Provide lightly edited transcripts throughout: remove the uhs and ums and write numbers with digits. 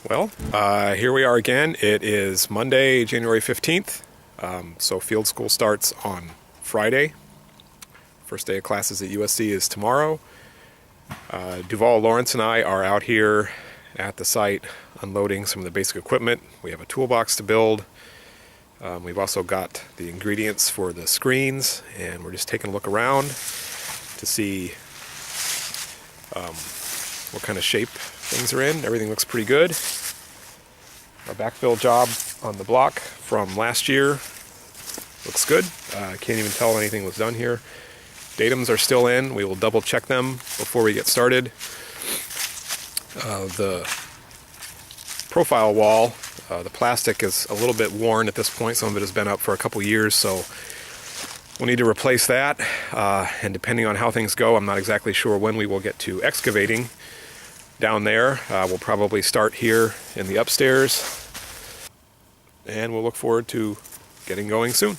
Well, here we are again. It is Monday, January 15th. So field school starts on Friday. First day of classes at USC is tomorrow. Duval, Lawrence, and I are out here at the site unloading some of the basic equipment. We have a toolbox to build. We've also got the ingredients for the screens, and we're just taking a look around to see what kind of shape things are in. Everything looks pretty good. Our backfill job on the block from last year looks good. Can't even tell anything was done here. Datums are still in. We will double check them before we get started. The profile wall, the plastic is a little bit worn at this point. Some of it has been up for a couple years, so we'll need to replace that. And depending on how things go, I'm not exactly sure when we will get to excavating down there. We'll probably start here in the upstairs, and we'll look forward to getting going soon.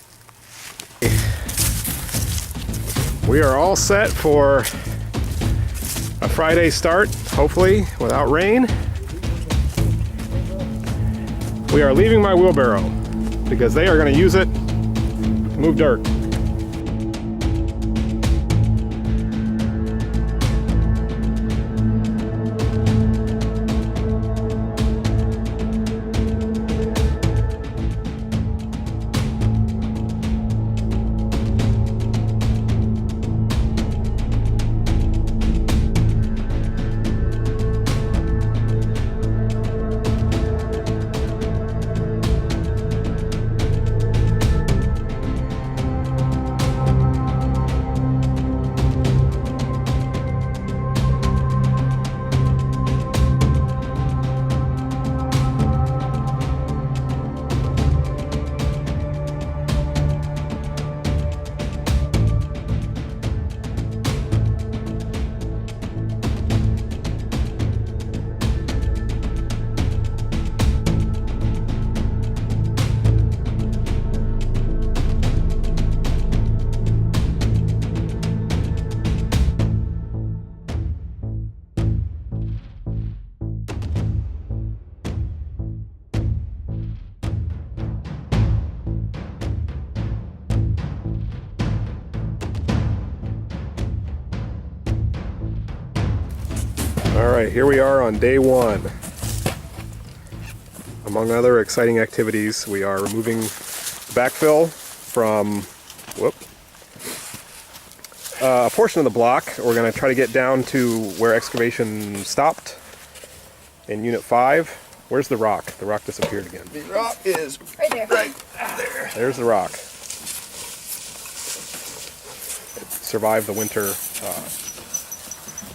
We are all set for a Friday start, hopefully without rain. We are leaving my wheelbarrow because they are going to use it to move dirt. All right, here we are on day one. Among other exciting activities, we are removing backfill from a portion of the block. We're going to try to get down to where excavation stopped in Unit 5. Where's the rock? The rock disappeared again. The rock is right there. Right there. There's the rock. It survived the winter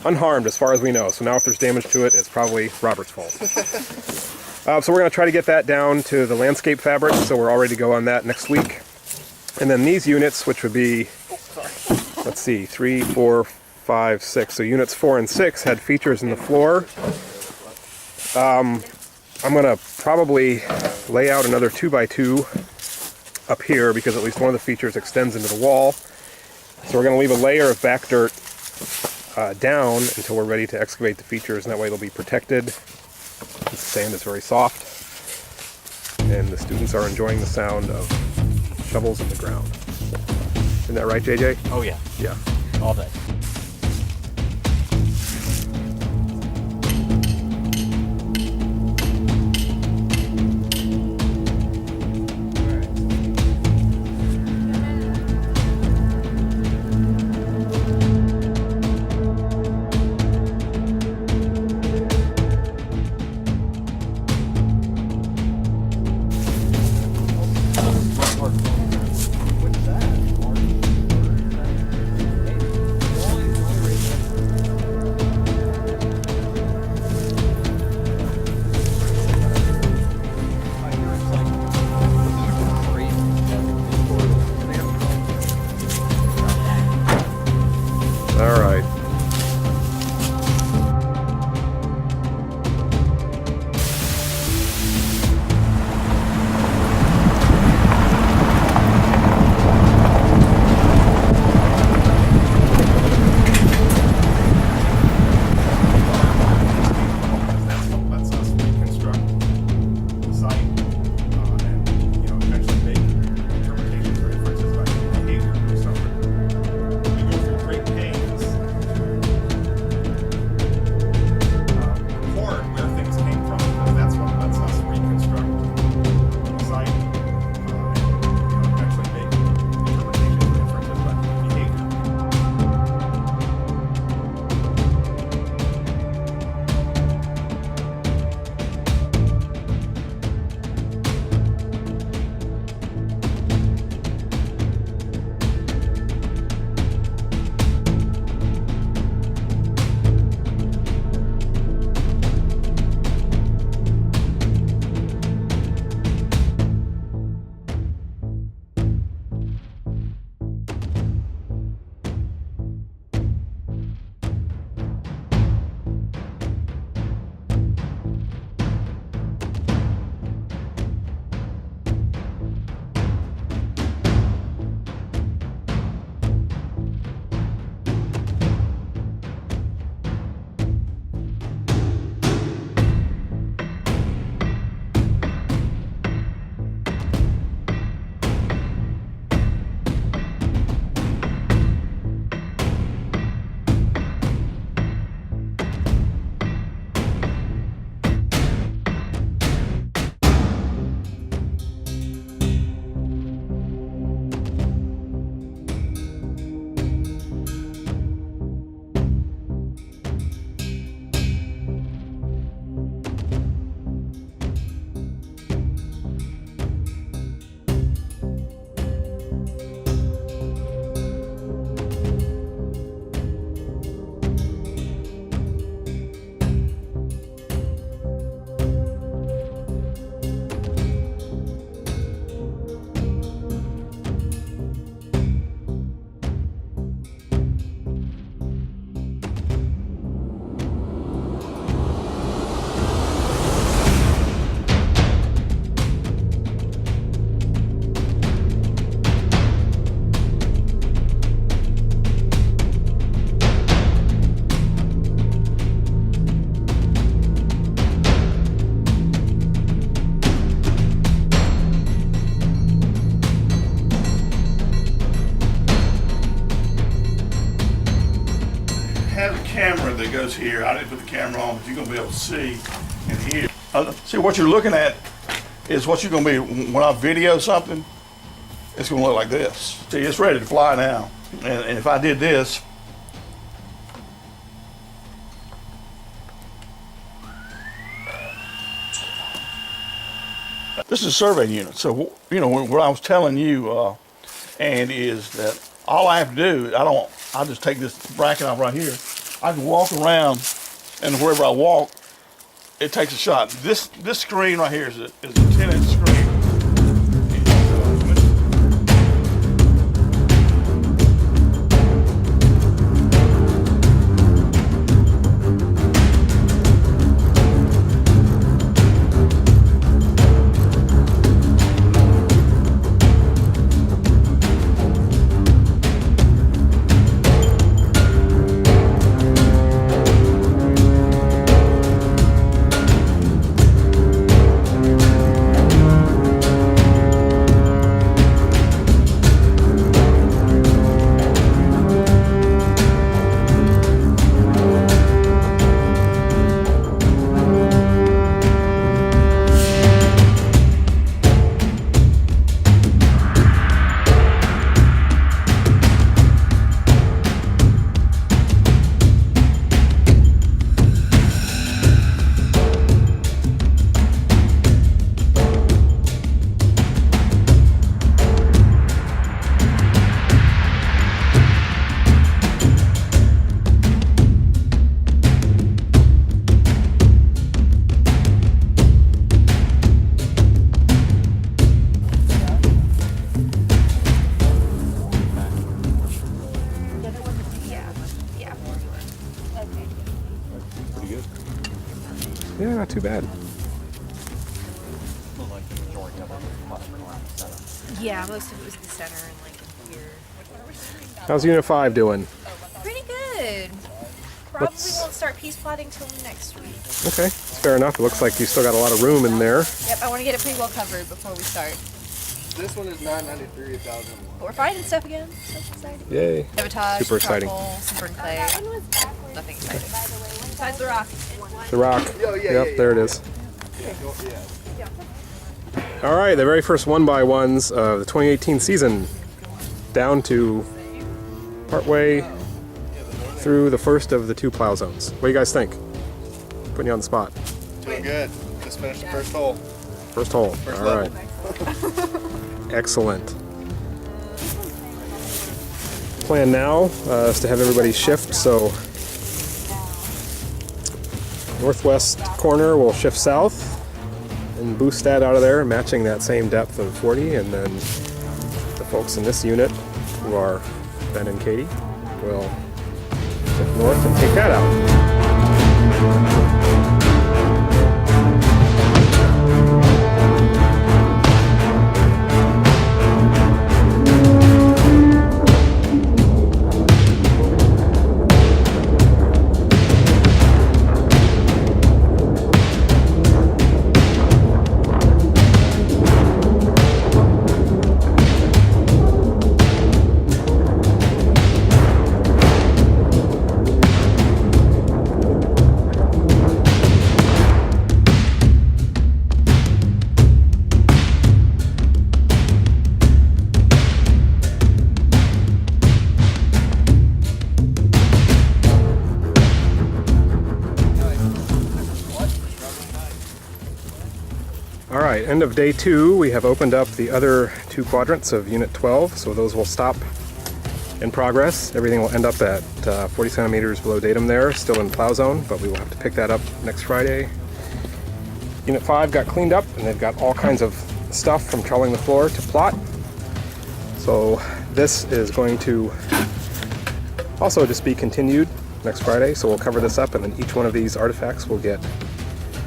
unharmed as far as we know. So now if there's damage to it, it's probably Robert's fault. So we're going to try to get that down to the landscape fabric, so we're all ready to go on that next week. And then these units, which would be, let's see, 3, 4, 5, 6. So units 4 and 6 had features in the floor. I'm going to probably lay out another 2x2 up here because at least one of the features extends into the wall. So we're going to leave a layer of back dirt down until we're ready to excavate the features, and that way they'll be protected. The sand is very soft, and the students are enjoying the sound of shovels in the ground. Isn't that right, JJ? Oh yeah. Yeah. All day. goes here. I didn't put the camera on, but you're gonna be able to see and hear. See, what you're looking at is what you're gonna be, when I video something, it's gonna look like this. See, it's ready to fly now. And if I did this, this is a survey unit. So, you know, what I was telling you, Andy, is that all I have to do, I just take this bracket off right here. I can walk around, and wherever I walk, it takes a shot. This screen right here is a 10-inch screen. Yeah, not too bad. Yeah, most of it was the center and like in here. How's Unit 5 doing? Pretty good. Probably What's- won't start piece plotting till next week. Okay, fair enough. It looks like you still got a lot of room in there. Yep, I want to get it pretty well covered before we start. This one is 993,000. But we're finding stuff again. So exciting. Yay. Sabotage, Super exciting. charcoal, some burnt clay. Nothing exciting. Besides the rock. The rock. Oh, yeah, Yep, yeah, there it is. Yeah. All right, the very first 1x1s of the 2018 season, down to partway through the first of the 2 plow zones. What do you guys think? Putting you on the spot. Doing good. Just finished the first hole. First hole. First All level. right. Excellent. Plan now is to have everybody shift, so northwest corner will shift south and boost that out of there, matching that same depth of 40, and then the folks in this unit, who are Ben and Katie, will shift north and take that out. All right, end of day 2, we have opened up the other 2 quadrants of Unit 12, so those will stop in progress. Everything will end up at 40 centimeters below datum there, still in plow zone, but we will have to pick that up next Friday. Unit 5 got cleaned up, and they've got all kinds of stuff from troweling the floor to plot. So this is going to also just be continued next Friday, so we'll cover this up, and then each one of these artifacts will get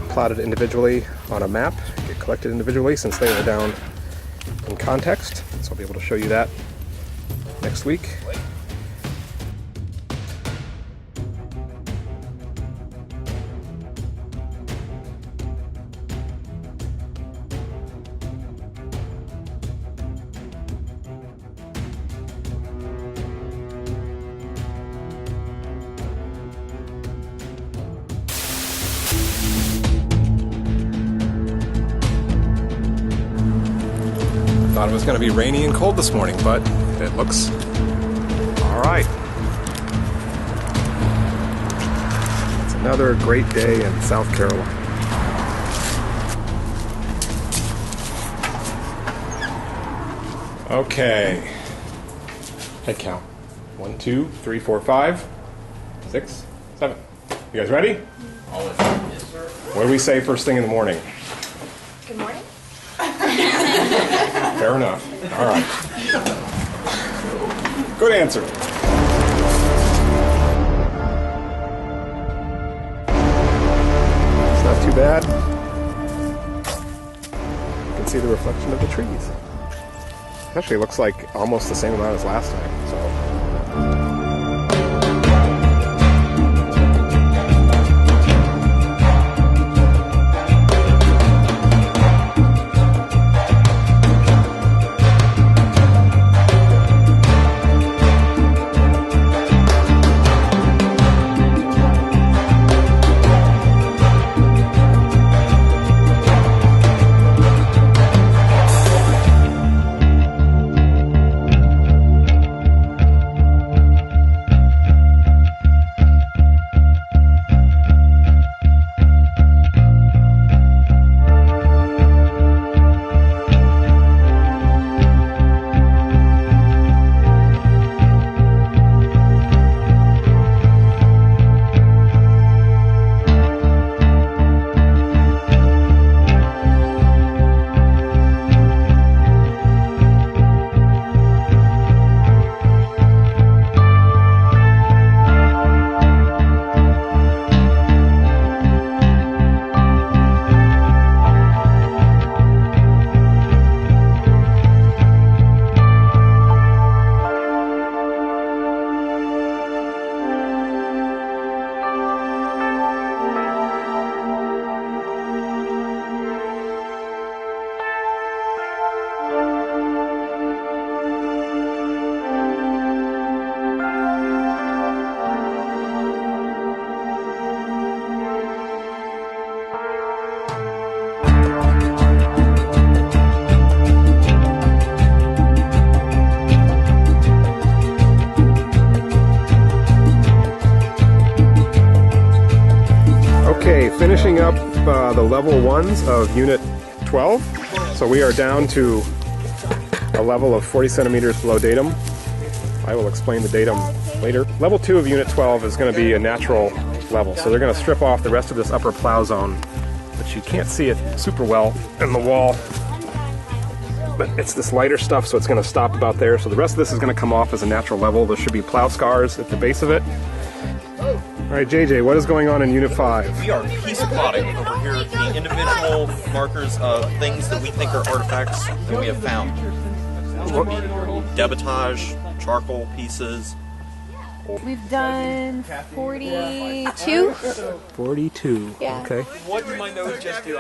plotted individually on a map, get collected individually since they are down in context. So I'll be able to show you that next week. Thought it was going to be rainy and cold this morning, but it looks all right. It's another great day in South Carolina. Okay. Head count. 1, 2, 3, 4, 5, 6, 7. You guys ready? Always. Yes, sir. What do we say first thing in the morning? Good morning. Fair enough. All right. Good answer. It's not too bad. You can see the reflection of the trees. Actually, looks like almost the same amount as last time. So. Okay, finishing up the level ones of Unit 12. So we are down to a level of 40 centimeters below datum. I will explain the datum later. Level 2 of Unit 12 is going to be a natural level. So they're going to strip off the rest of this upper plow zone, but you can't see it super well in the wall. But it's this lighter stuff, so it's going to stop about there. So the rest of this is going to come off as a natural level. There should be plow scars at the base of it. All right, JJ, what is going on in Unit 5? We are piece plotting over here the individual markers of things that we think are artifacts that we have found. Debitage, charcoal pieces. We've done 42. 42. Yeah. Okay. What did my nose just do?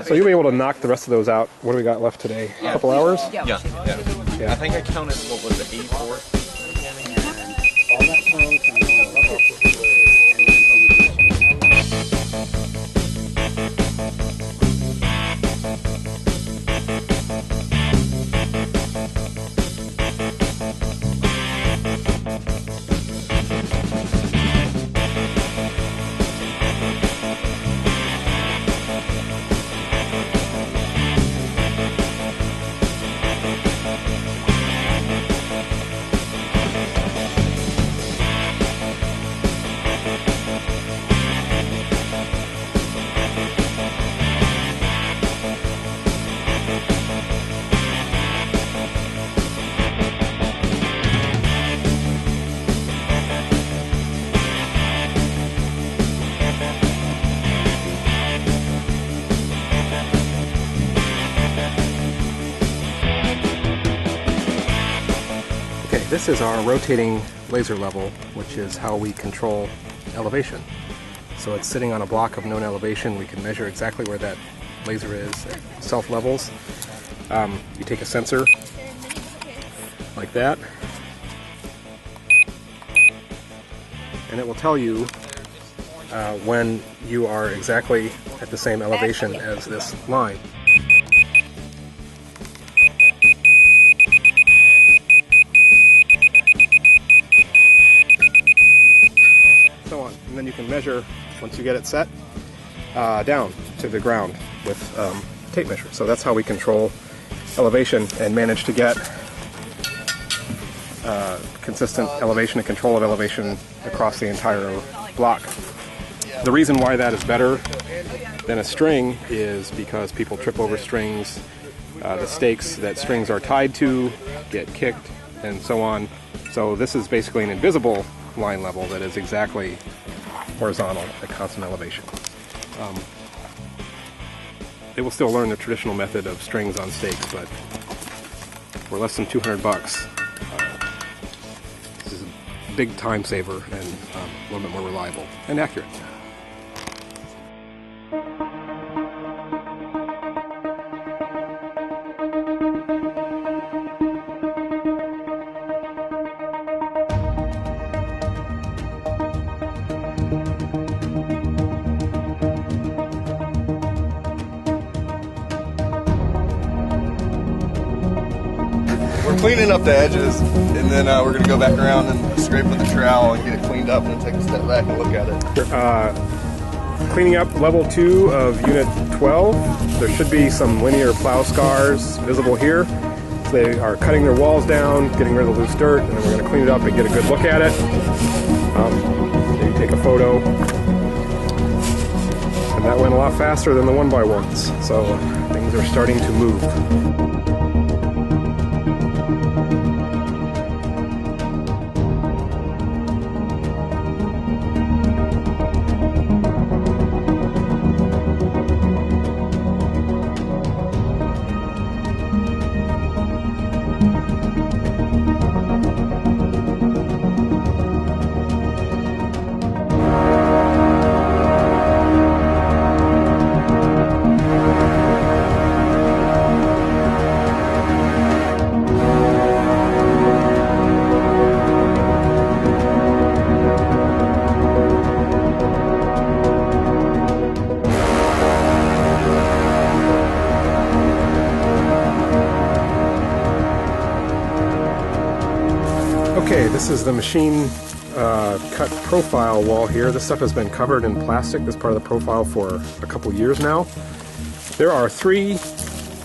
So you'll be able to knock the rest of those out. What do we got left today? A couple hours? Yeah. I think I counted, what was it, 84? This is our rotating laser level, which is how we control elevation. So it's sitting on a block of known elevation. We can measure exactly where that laser is at self-levels. You take a sensor like that, and it will tell you when you are exactly at the same elevation as this line. can measure, once you get it set, down to the ground with tape measure. So that's how we control elevation and manage to get consistent elevation and control of elevation across the entire block. The reason why that is better than a string is because people trip over strings. The stakes that strings are tied to get kicked and so on. So this is basically an invisible line level that is exactly horizontal at constant elevation. They will still learn the traditional method of strings on stakes, but for less than $200, this is a big time saver and a little bit more reliable and accurate. We're cleaning up the edges, and then we're gonna go back around and scrape with the trowel and get it cleaned up, and then take a step back and look at it. Cleaning up level 2 of unit 12. There should be some linear plow scars visible here. So they are cutting their walls down, getting rid of the loose dirt, and then we're going to clean it up and get a good look at it. Maybe take a photo. And that went a lot faster than the 1x1s, so things are starting to move. Okay, this is the machine cut profile wall here. This stuff has been covered in plastic, this part of the profile, for a couple years now. There are 3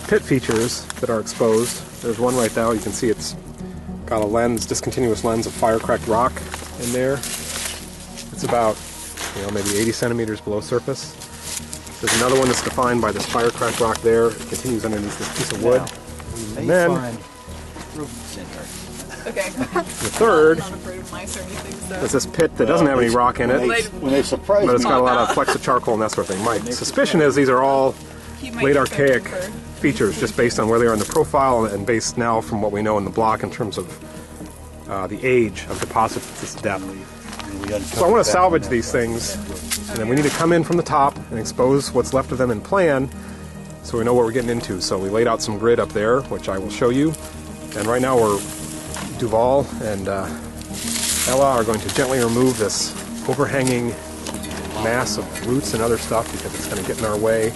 pit features that are exposed. There's one right now, you can see it's got a lens, discontinuous lens of fire-cracked rock in there. It's about, maybe 80 centimeters below surface. There's another one that's defined by this fire-cracked rock there. It continues underneath this piece of wood. And then Okay. the third is this pit that doesn't have any rock in it, When they surprise but it's me, got a lot of flecks of charcoal and that sort of thing. My suspicion is these are all late archaic features, just based on where they are in the profile and based now from what we know in the block in terms of the age of deposits at this depth. So I want to salvage these things, and then we need to come in from the top and expose what's left of them in plan so we know what we're getting into. So we laid out some grid up there, which I will show you, and right now Duval and Ella are going to gently remove this overhanging mass of roots and other stuff because it's going to get in our way.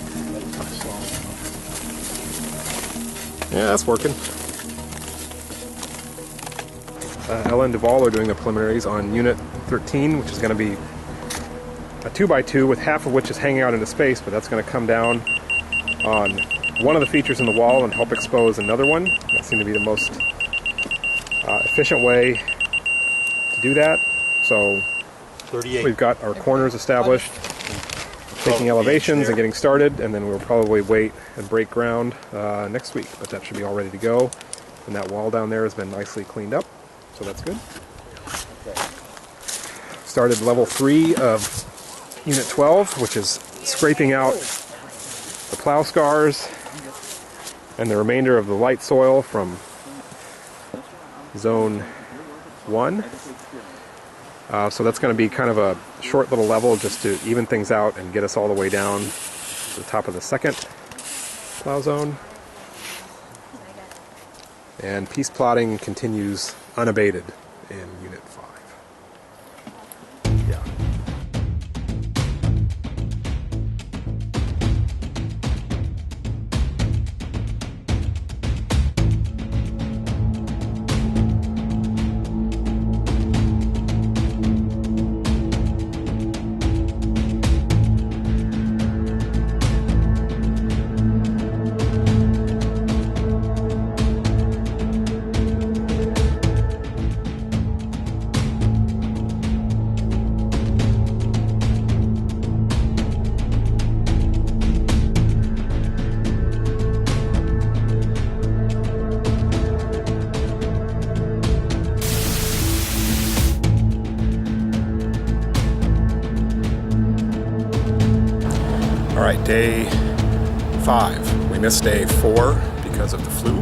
Yeah, that's working. Ella and Duval are doing the preliminaries on Unit 13, which is going to be a 2x2 with half of which is hanging out into space, but that's going to come down on one of the features in the wall and help expose another one. That seemed to be the most efficient way to do that. So we've got our corners established, taking elevations and getting started, and then we'll probably wait and break ground next week, but that should be all ready to go. And that wall down there has been nicely cleaned up, so that's good. Started level 3 of Unit 12, which is scraping out the plow scars and the remainder of the light soil from Zone 1. So that's going to be kind of a short little level just to even things out and get us all the way down to the top of the second plow zone. And piece plotting continues unabated in Unit 5. Yeah. All right, day 5. We missed day 4 because of the flu.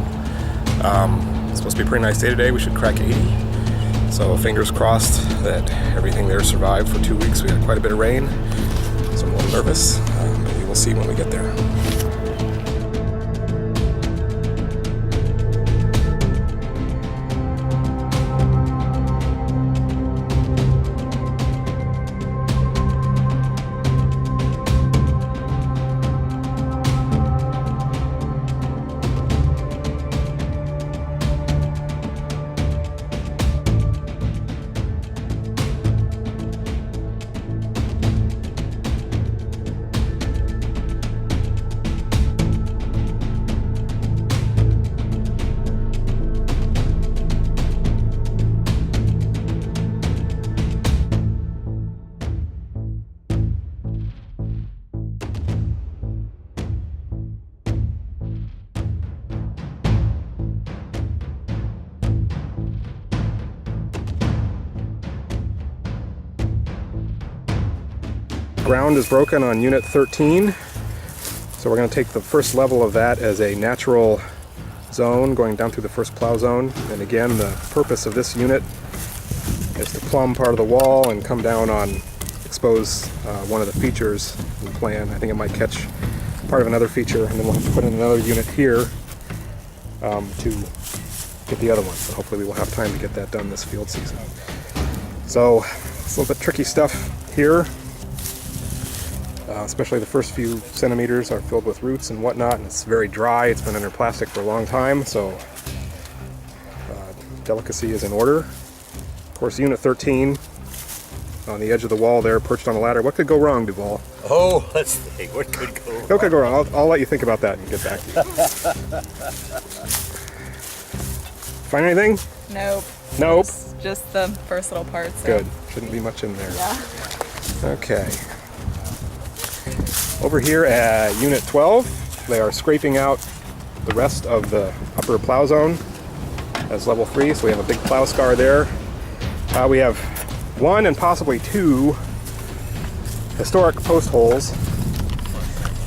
It's supposed to be a pretty nice day today. We should crack 80. So fingers crossed that everything there survived for 2 weeks. We had quite a bit of rain, so I'm a little nervous, but we will see when we get there. Ground is broken on Unit 13, so we're going to take the first level of that as a natural zone going down through the first plow zone. And again, the purpose of this unit is to plumb part of the wall and come down on expose one of the features in the plan. I think it might catch part of another feature, and then we'll have to put in another unit here to get the other one. So hopefully we will have time to get that done this field season. So it's a little bit tricky stuff here. Especially the first few centimeters are filled with roots and whatnot, and it's very dry. It's been under plastic for a long time, so delicacy is in order. Of course, Unit 13 on the edge of the wall there, perched on a ladder. What could go wrong, Duval? Oh, let's think. What could go wrong? What could go wrong? I'll let you think about that and get back to you. Find anything? Nope. Nope. Just the first little parts. So. Good. Shouldn't be much in there. Yeah. Okay. Over here at Unit 12, they are scraping out the rest of the upper plow zone as level 3, so we have a big plow scar there. We have 1 and possibly 2 historic post holes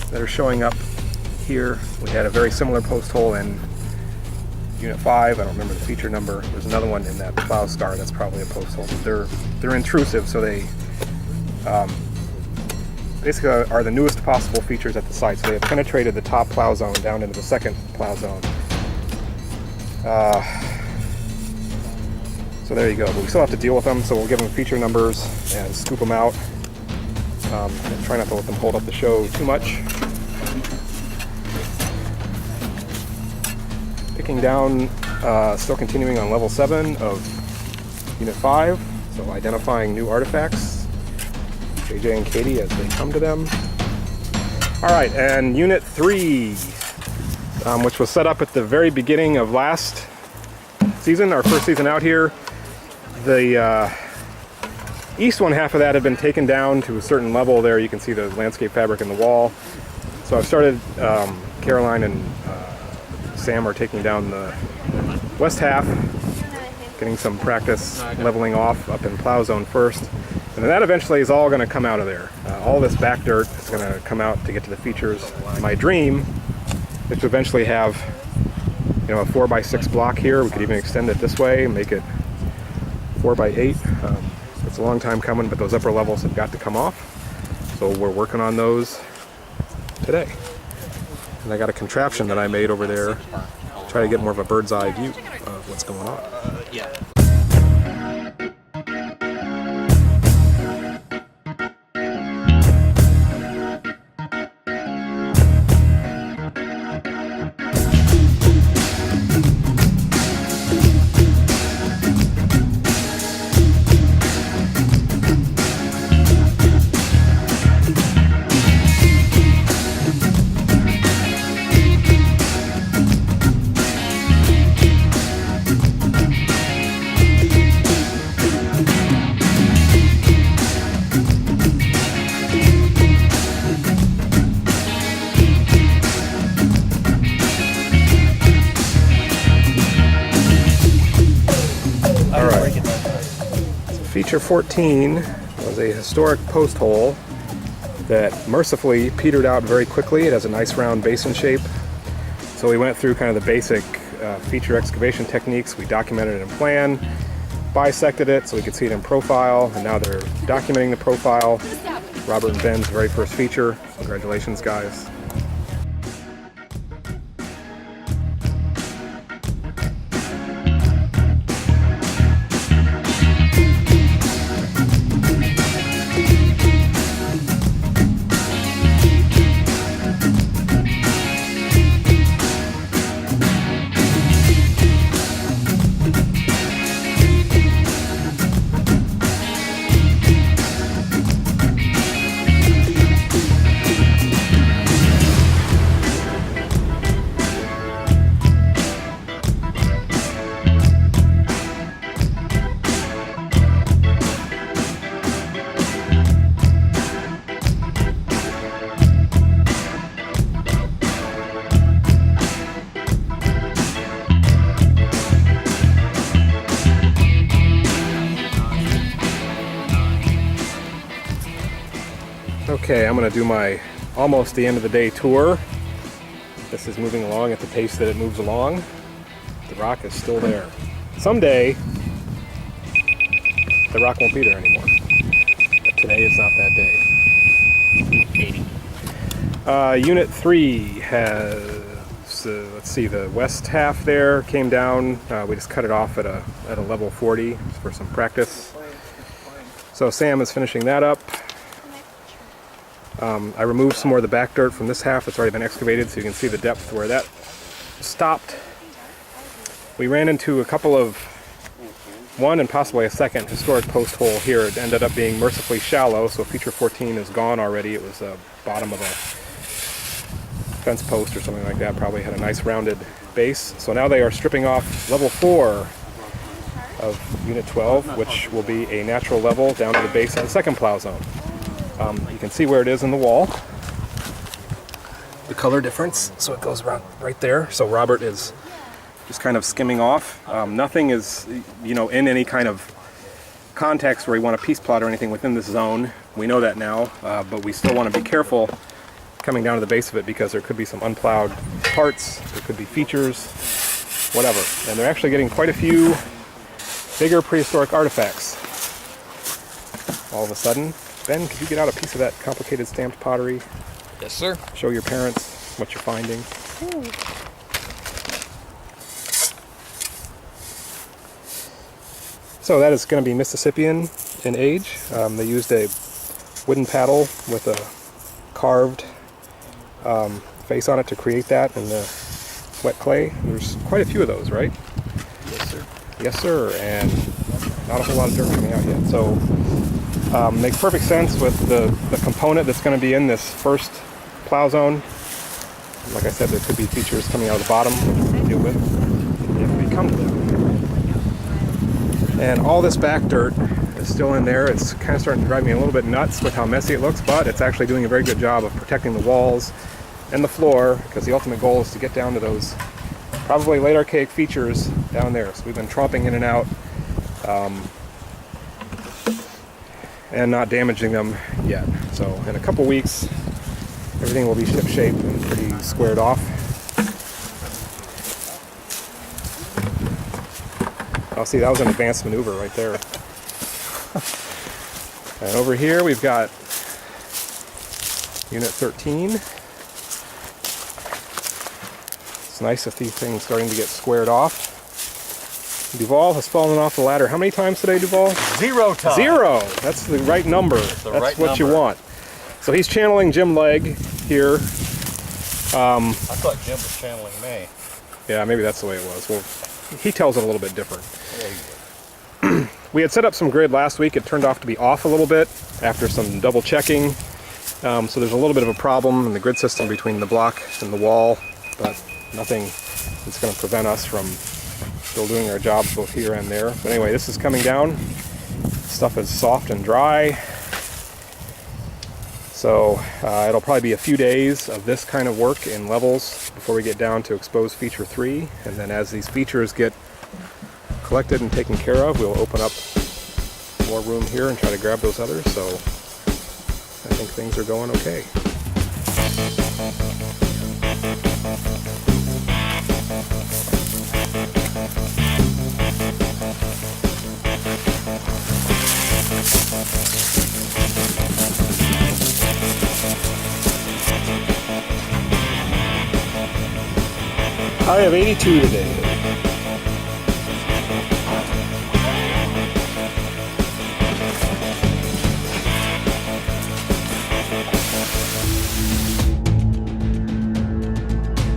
that are showing up here. We had a very similar post hole in Unit 5. I don't remember the feature number. There's another one in that plow scar that's probably a post hole. They're intrusive, so they basically are the newest possible features at the site. So they have penetrated the top plow zone down into the second plow zone. So there you go. But we still have to deal with them, so we'll give them feature numbers and scoop them out. And try not to let them hold up the show too much. Picking down, still continuing on level 7 of Unit 5. So identifying new artifacts. JJ and Katie as they come to them. All right, and Unit 3, which was set up at the very beginning of last season, our first season out here. The east one half of that had been taken down to a certain level there. You can see the landscape fabric in the wall. So I've started, Caroline and Sam are taking down the west half, getting some practice leveling off up in plow zone first. And that eventually is all going to come out of there. All this back dirt is going to come out to get to the features. My dream is to eventually have, a 4x6 block here. We could even extend it this way and make it 4x8. It's a long time coming, but those upper levels have got to come off. So we're working on those today. And I got a contraption that I made over there to try to get more of a bird's eye view of what's going on. Yeah. Feature 14 was a historic post hole that mercifully petered out very quickly. It has a nice round basin shape. So we went through kind of the basic feature excavation techniques. We documented it in plan, bisected it so we could see it in profile, and now they're documenting the profile. Robert and Ben's very first feature. Congratulations, guys. Okay, I'm going to do my almost the end of the day tour. This is moving along at the pace that it moves along. The rock is still there. Someday, the rock won't be there anymore. But today is not that day. Unit 3 has, let's see, the west half there came down. We just cut it off at a level 40 for some practice. So Sam is finishing that up. I removed some more of the back dirt from this half that's already been excavated, so you can see the depth where that stopped. We ran into a couple of, one and possibly a second historic post hole here. It ended up being mercifully shallow, so feature 14 is gone already. It was the bottom of a fence post or something like that. Probably had a nice rounded base. So now they are stripping off level 4 of Unit 12, which will be a natural level down to the base of the second plow zone. You can see where it is in the wall. The color difference, so it goes around right there. So Robert is just kind of skimming off. Nothing is, in any kind of context where you want a piece plot or anything within this zone. We know that now, but we still want to be careful coming down to the base of it because there could be some unplowed parts, there could be features, whatever. And they're actually getting quite a few bigger prehistoric artifacts all of a sudden. Ben, could you get out a piece of that complicated stamped pottery? Yes, sir. Show your parents what you're finding. So that is going to be Mississippian in age. They used a wooden paddle with a carved face on it to create that in the wet clay. There's quite a few of those, right? Yes, sir. Yes, sir. And not a whole lot of dirt coming out yet. So makes perfect sense with the component that's going to be in this first plow zone. Like I said, there could be features coming out of the bottom, which we can deal with if we come to them. And all this back dirt is still in there. It's kind of starting to drive me a little bit nuts with how messy it looks, but it's actually doing a very good job of protecting the walls and the floor, because the ultimate goal is to get down to those probably late archaic features down there. So we've been tromping in and out and not damaging them yet. So in a couple weeks, everything will be ship-shape and pretty squared off. Oh, see, that was an advanced maneuver right there. And over here we've got Unit 13. It's nice if these things are starting to get squared off. Duval has fallen off the ladder. How many times today, Duval? 0 times. 0! That's the right number. That's right what you number. want. So he's channeling Jim Legg here. I thought Jim was channeling me. Yeah, maybe that's the way it was. Well, he tells it a little bit different. There you go. We had set up some grid last week. It turned off to be off a little bit after some double checking. So there's a little bit of a problem in the grid system between the block and the wall, but nothing that's going to prevent us from still doing our jobs both here and there. But anyway, this is coming down. Stuff is soft and dry. So it'll probably be a few days of this kind of work in levels before we get down to exposed feature 3. And then as these features get collected and taken care of, we'll open up more room here and try to grab those others. So I think things are going okay. High of 82 today.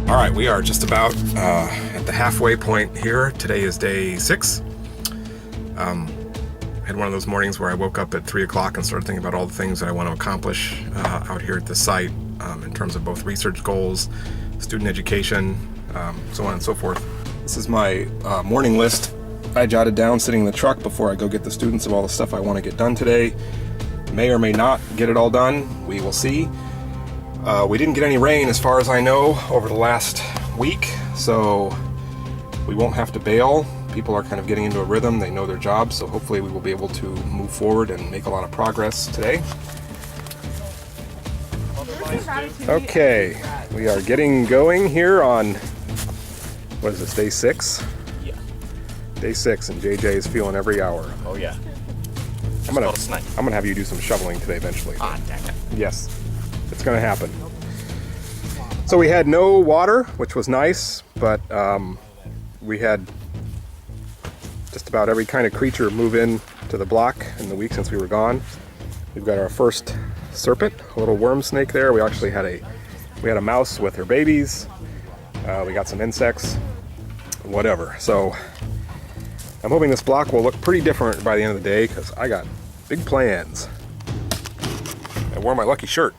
All right, we are just about at the halfway point here. Today is day 6. I had one of those mornings where I woke up at 3 o'clock and started thinking about all the things that I want to accomplish out here at the site in terms of both research goals, student education, so on and so forth. This is my morning list I jotted down sitting in the truck before I go get the students of all the stuff I want to get done today. May or may not get it all done. We will see. We didn't get any rain as far as I know over the last week, so we won't have to bail. People are kind of getting into a rhythm. They know their jobs, so hopefully we will be able to move forward and make a lot of progress today. Okay, we are getting going here on, what is this, day 6? Yeah. Day 6, and JJ is feeling every hour. Oh yeah. I'm gonna have you do some shoveling today eventually. Ah, dang it. Yes, it's gonna happen. So we had no water, which was nice, but we had just about every kind of creature move in to the block in the week since we were gone. We've got our first serpent, a little worm snake there. We actually had a mouse with her babies. We got some insects, whatever. So I'm hoping this block will look pretty different by the end of the day because I got big plans. I wore my lucky shirt.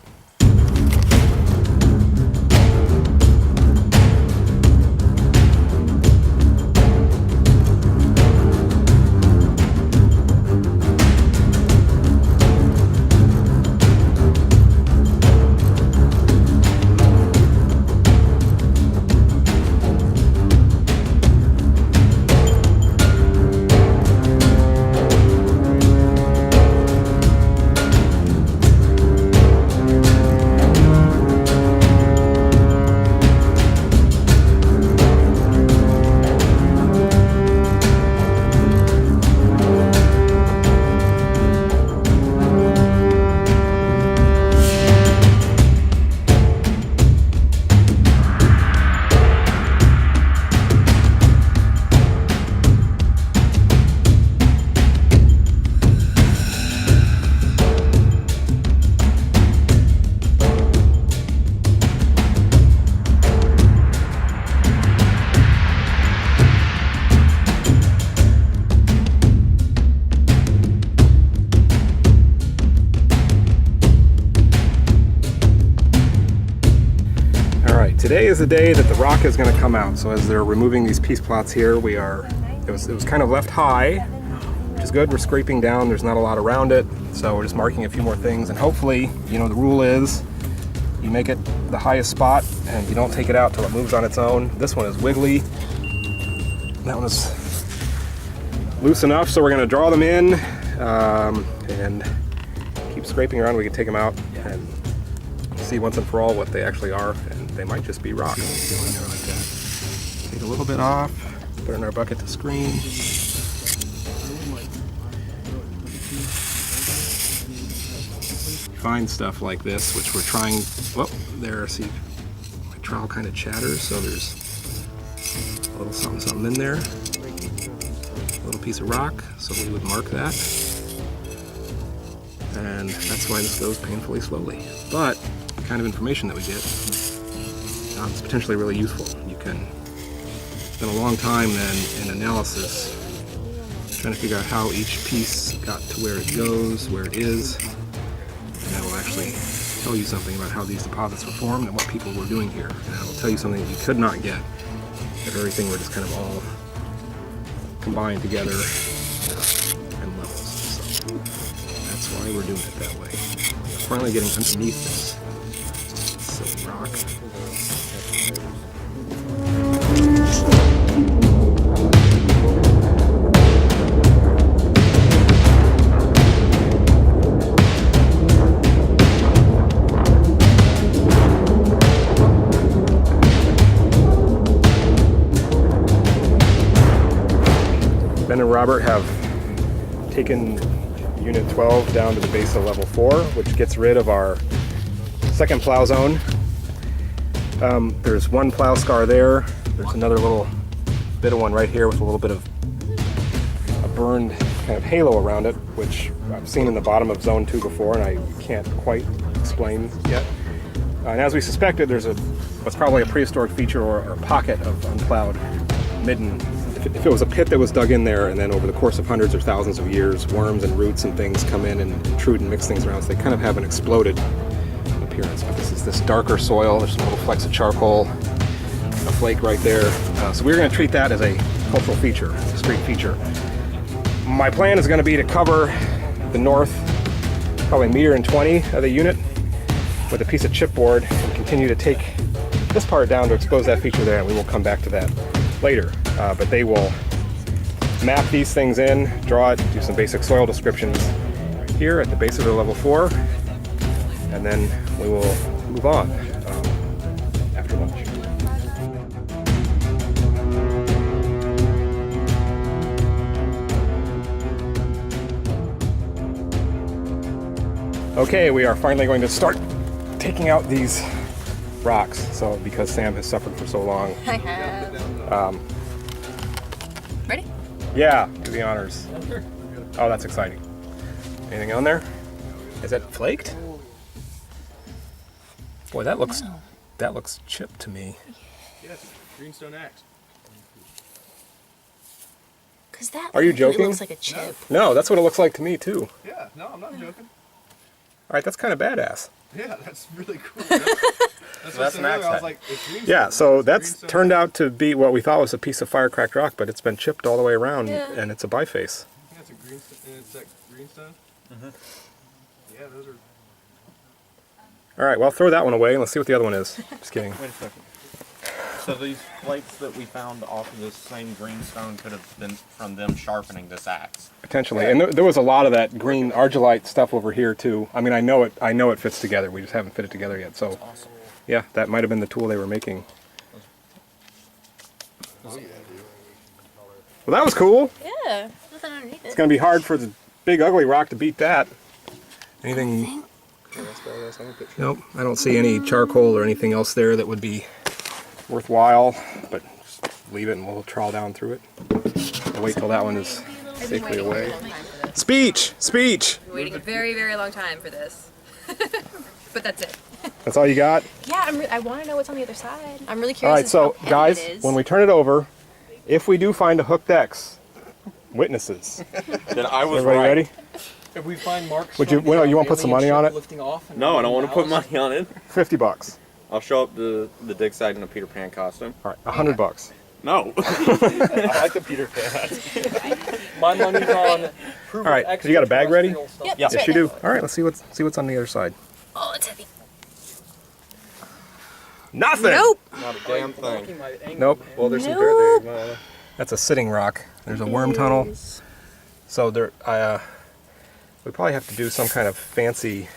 Today is the day that the rock is going to come out. So as they're removing these piece plots here, it was kind of left high, which is good. We're scraping down. There's not a lot around it. So we're just marking a few more things. And hopefully, you know, the rule is you make it the highest spot and you don't take it out till it moves on its own. This one is wiggly. That one is loose enough. So we're going to draw them in and keep scraping around. We can take them out and see once and for all what they actually are. And they might just be rock. Take a little bit off, put it in our bucket to screen. Find stuff like this, which we're trying, well, there, see, my trowel kind of chatters, so there's a little something in there. A little piece of rock, so we would mark that. And that's why this goes painfully slowly. But the kind of information that we get, it's potentially really useful. You can spend a long time then in analysis trying to figure out how each piece got to where it goes, where it is, and that will actually tell you something about how these deposits were formed and what people were doing here. And it will tell you something that you could not get if everything were just kind of all combined together in levels. So that's why we're doing it that way. We're finally getting underneath this silky rock. Ben and Robert have taken Unit 12 down to the base of level 4, which gets rid of our second plow zone. There's one plow scar there. There's another little bit of one right here with a little bit of a burned kind of halo around it, which I've seen in the bottom of Zone 2 before, and I can't quite explain yet. And as we suspected, there's what's probably a prehistoric feature or pocket of unplowed midden. If it was a pit that was dug in there, and then over the course of hundreds or thousands of years, worms and roots and things come in and intrude and mix things around, so they kind of have an exploded appearance. But this is this darker soil. There's some little flecks of charcoal, a flake right there. So we're going to treat that as a cultural feature, a discrete feature. My plan is going to be to cover the north, probably 1.20 meters of the unit with a piece of chipboard and continue to take this part down to expose that feature there, and we will come back to that later. But they will map these things in, draw it, do some basic soil descriptions here at the base of the level 4, and then we will move on after lunch. Okay, we are finally going to start taking out these rocks. So because Sam has suffered for so long. I have. Ready? Yeah, do the honors. Oh, that's exciting. Anything on there? Is that flaked? Boy, that looks chipped to me. Yes, greenstone axe. Cause that Are you really joking? looks like a chip. No, that's what it looks like to me too. Yeah, no, I'm not joking. All right, that's kind of badass. Yeah, that's really cool. That's an axe I was head. like, it's greenstone. Yeah, so that's Greenstone. turned out to be what we thought was a piece of fire-cracked rock, but it's been chipped all the way around, Yeah. and it's a biface. Yeah, it's a greenstone. And it's like greenstone. Yeah, those are. All right, well, throw that one away and let's see what the other one is. Just kidding. Wait a second. So these plates that we found off of this same greenstone could have been from them sharpening this axe. Potentially, and there was a lot of that green argillite stuff over here too. I mean, I know it fits together. We just haven't fit it together yet. So, Awesome. yeah, that might have been the tool they were making. Well, that was cool. Yeah. Nothing underneath It's it. gonna be hard for the big ugly rock to beat that. Anything? Nope, I don't see any charcoal or anything else there that would be worthwhile. But just leave it and we'll trawl down through it. I'll wait till that one is safely away. Speech! Speech! We're waiting a very, very long time for this. But that's it. That's all you got? Yeah, I want to know what's on the other side. I'm really All curious. right, as so to how heavy guys, it is. when we turn it over, if we do find a hooked X, witnesses. Then I was Everybody right. ready? If we find marks, Would you- from the, well, you wanna put some alien money on ship it? Lifting off and No, I don't want to put Dallas? money on it. $50. I'll show up to the dig site in a Peter Pan costume. All right, $100. No. I like the Peter Pan. My money's on. All right, so you got a bag ready? extraterrestrial stuff. Yep, Yeah. it's Yes, right you there. do. All right, let's see what's on the other side. Oh, it's heavy. Nothing. Nope. Not a damn thing. Blocking my angle, Nope. man. Well, there's some Nope. dirt there. That's a sitting rock. There's a worm tunnel. So there, we probably have to do some kind of fancy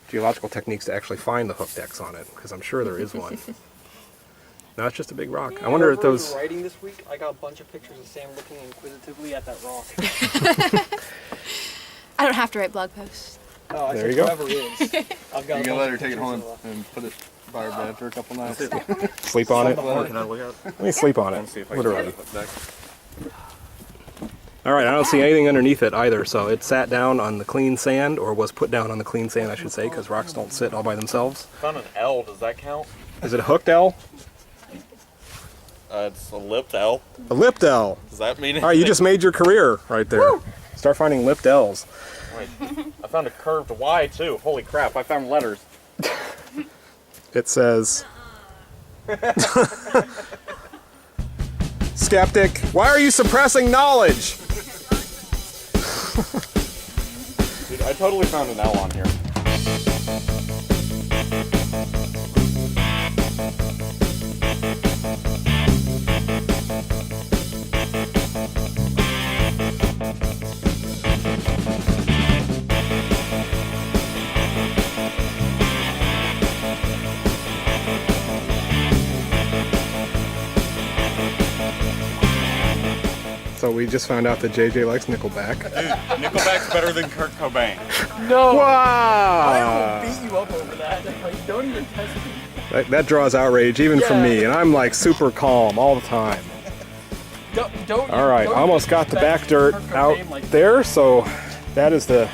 geological techniques to actually find the hooked X on it, because I'm sure there is one. No, it's just a big rock. I wonder if Whenever we those. were writing this week, I got a bunch of pictures of Sam looking inquisitively at that rock. I don't have to write blog posts. Oh, I There said you go. whoever is. I've got You a gonna let her bunch take it of home pictures and put it by her bed for a couple nights? Sleep on it. Or can I look at it? Let me sleep on I it. want to see if I Literally. can get it. All right, I don't see anything underneath it either. So it sat down on the clean sand, or was put down on the clean sand, I should say, because rocks don't sit all by themselves. Found an L. Does that count? Is it a hooked L? It's a lipped L. A lipped L. Does that mean All right, you just made your career right there. Start finding lipped L's. Wait, I found a curved Y too. Holy crap! I found letters. It says, Skeptic, why are you suppressing knowledge? Dude, I totally found an L on here. So we just found out that JJ likes Nickelback. Nickelback's better than Kurt Cobain. No! Wow! I will beat you up over that. Like, don't even test me. That draws outrage even from Yeah. me, and I'm like super calm all the time. Don't. All right, don't almost got the back dirt disrespect out Kurt Cobain like there, so that is the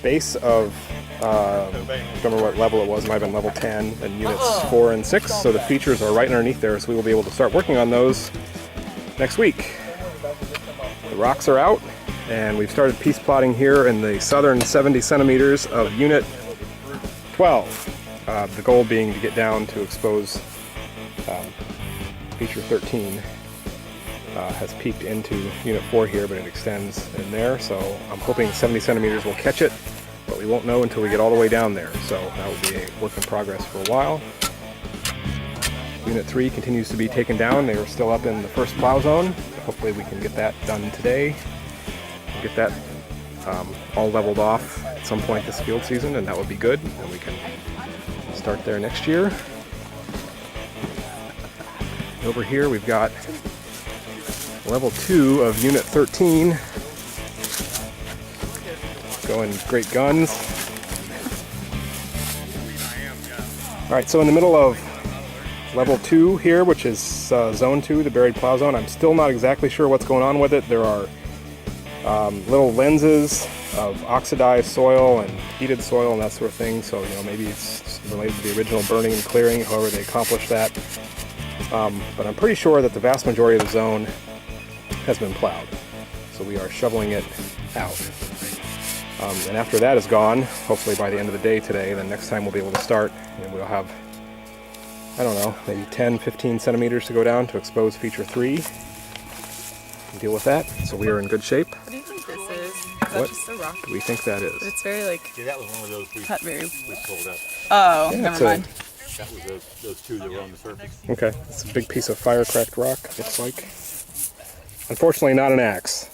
base of, I don't remember what level it was, it might have been level 10, and units 4 and 6, so the features are right underneath there, so we will be able to start working on those next week. The rocks are out, and we've started piece plotting here in the southern 70 centimeters of unit 12. The goal being to get down to expose feature 13. Has peaked into unit 4 here, but it extends in there, so I'm hoping 70 centimeters will catch it, but we won't know until we get all the way down there, so that will be a work in progress for a while. Unit 3 continues to be taken down. They were still up in the first plow zone. Hopefully we can get that done today, and get that all leveled off at some point this field season, and that would be good, and we can start there next year. Over here we've got level 2 of unit 13 going great guns. Alright, so in the middle of level 2 here, which is zone 2, the buried plow zone, I'm still not exactly sure what's going on with it. There are little lenses of oxidized soil and heated soil and that sort of thing, so maybe it's related to the original burning and clearing, however they accomplished that. But I'm pretty sure that the vast majority of the zone has been plowed, so we are shoveling it out. And after that is gone, hopefully by the end of the day today, then next time we'll be able to start, and we'll have, I don't know, maybe 10-15 centimeters to go down to expose feature 3 and deal with that. So we are in good shape. What do you think this is? Is that What just a rock? do we think that is? It's very like Yeah, that was one of those cut very. we pulled up. Oh, Yeah, it's never mind. That was those two that were on the surface. Okay, it's a big piece of fire-cracked rock, looks like. Unfortunately, not an axe.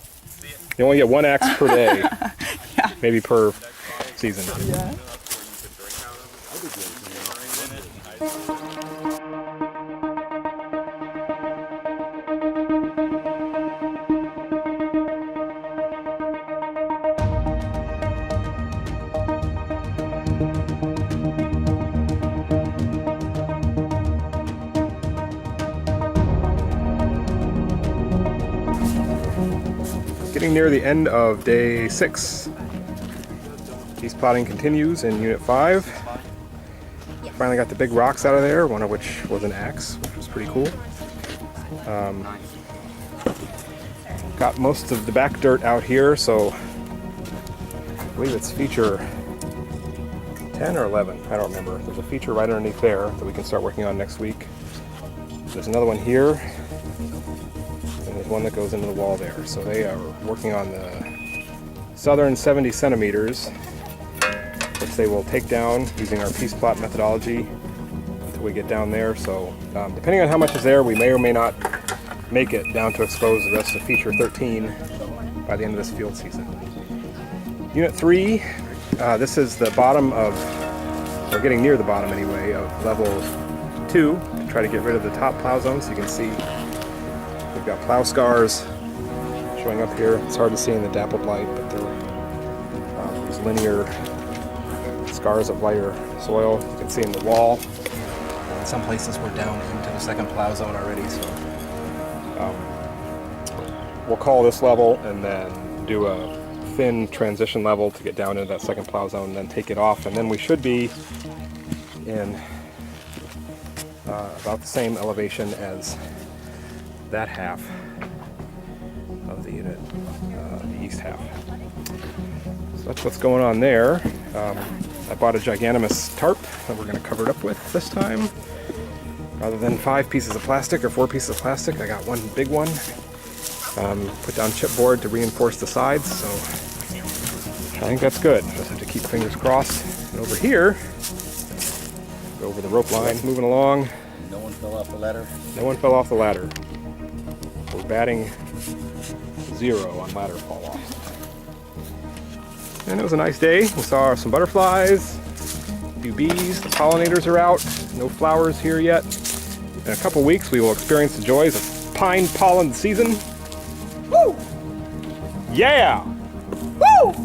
You only get one axe per day, maybe per season. Yeah. Getting near the end of day 6. Piece plotting continues in Unit 5. Finally got the big rocks out of there, one of which was an axe, which was pretty cool. Got most of the back dirt out here, so I believe it's feature 10 or 11, I don't remember. There's a feature right underneath there that we can start working on next week. There's another one here, and there's one that goes into the wall there. So they are working on the southern 70 centimeters, which they will take down using our piece plot methodology until we get down there. So depending on how much is there, we may or may not make it down to expose the rest of feature 13 by the end of this field season. Unit 3, this is the bottom of, or getting near the bottom anyway, of level 2 to try to get rid of the top plow zone. So you can see we've got plow scars showing up here. It's hard to see in the dappled light, but they're these linear scars of lighter soil. You can see in the wall. In some places we're down into the second plow zone already, so we'll call this level and then do a thin transition level to get down into that second plow zone, and then take it off, and then we should be in about the same elevation as that half of the unit, the east half. So that's what's going on there. I bought a giganimous tarp that we're going to cover it up with this time. Rather than 5 pieces of plastic or 4 pieces of plastic, I got one big one. Put down chipboard to reinforce the sides, so I think that's good. Just have to keep fingers crossed. And over here, go over the rope line, moving along. No one fell off the ladder. No one fell off the ladder. We're batting 0 on ladder fall off. And it was a nice day. We saw some butterflies, a few bees, the pollinators are out. No flowers here yet. In a couple weeks we will experience the joys of pine pollen season. Woo! Yeah! Woo!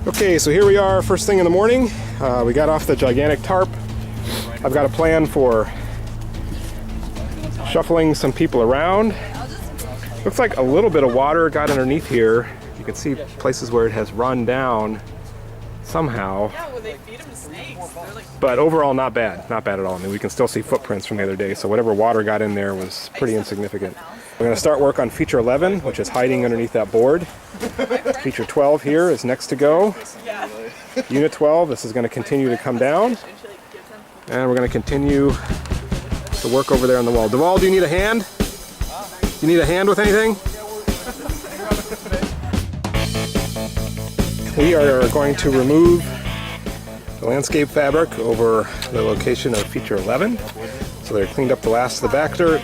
Okay, so here we are first thing in the morning. We got off the gigantic tarp. I've got a plan for shuffling some people around. Looks like a little bit of water got underneath here. You can see places where it has run down somehow. Yeah, well, they feed them to snakes. They're like, But overall, not bad. Not bad at all. I mean, we can still see footprints from the other day, so whatever water got in there was pretty insignificant. We're going to start work on feature 11, which is hiding underneath that board. Feature 12 here is next to go. Unit 12, this is going to continue to come down. And we're going to continue to work over there on the wall. Duvall, do you need a hand? Do you need a hand with anything? We are going to remove the landscape fabric over the location of feature 11. So they're cleaned up the last of the back dirt.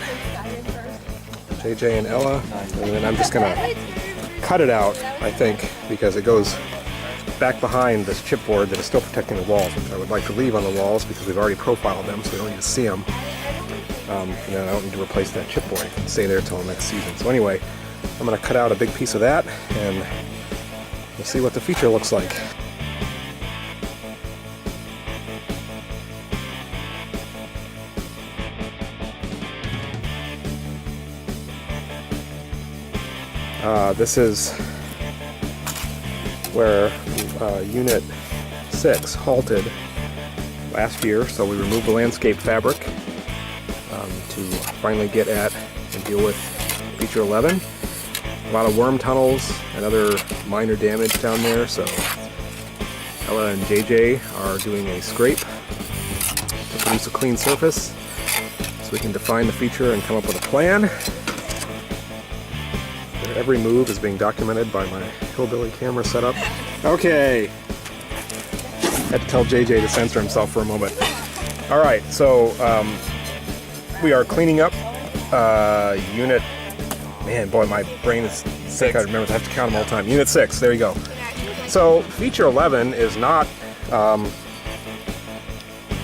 JJ and Ella. And then I'm just going to cut it out, I think, because it goes back behind this chipboard that is still protecting the walls, which I would like to leave on the walls because we've already profiled them, so we don't need to see them. And then I don't need to replace that chipboard. It can stay there till next season. So anyway, I'm going to cut out a big piece of that, and we'll see what the feature looks like. This is where Unit 6 halted last year, so we removed the landscape fabric to finally get at and deal with feature 11. A lot of worm tunnels and other minor damage down there, so Ella and JJ are doing a scrape to produce a clean surface so we can define the feature and come up with a plan. Every move is being documented by my hillbilly camera setup. Okay. Had to tell JJ to censor himself for a moment. All right, so we are cleaning up unit. Man, boy, my brain is sick. I remember. I have to count them all the time. Unit 6. There you go. So feature 11 is not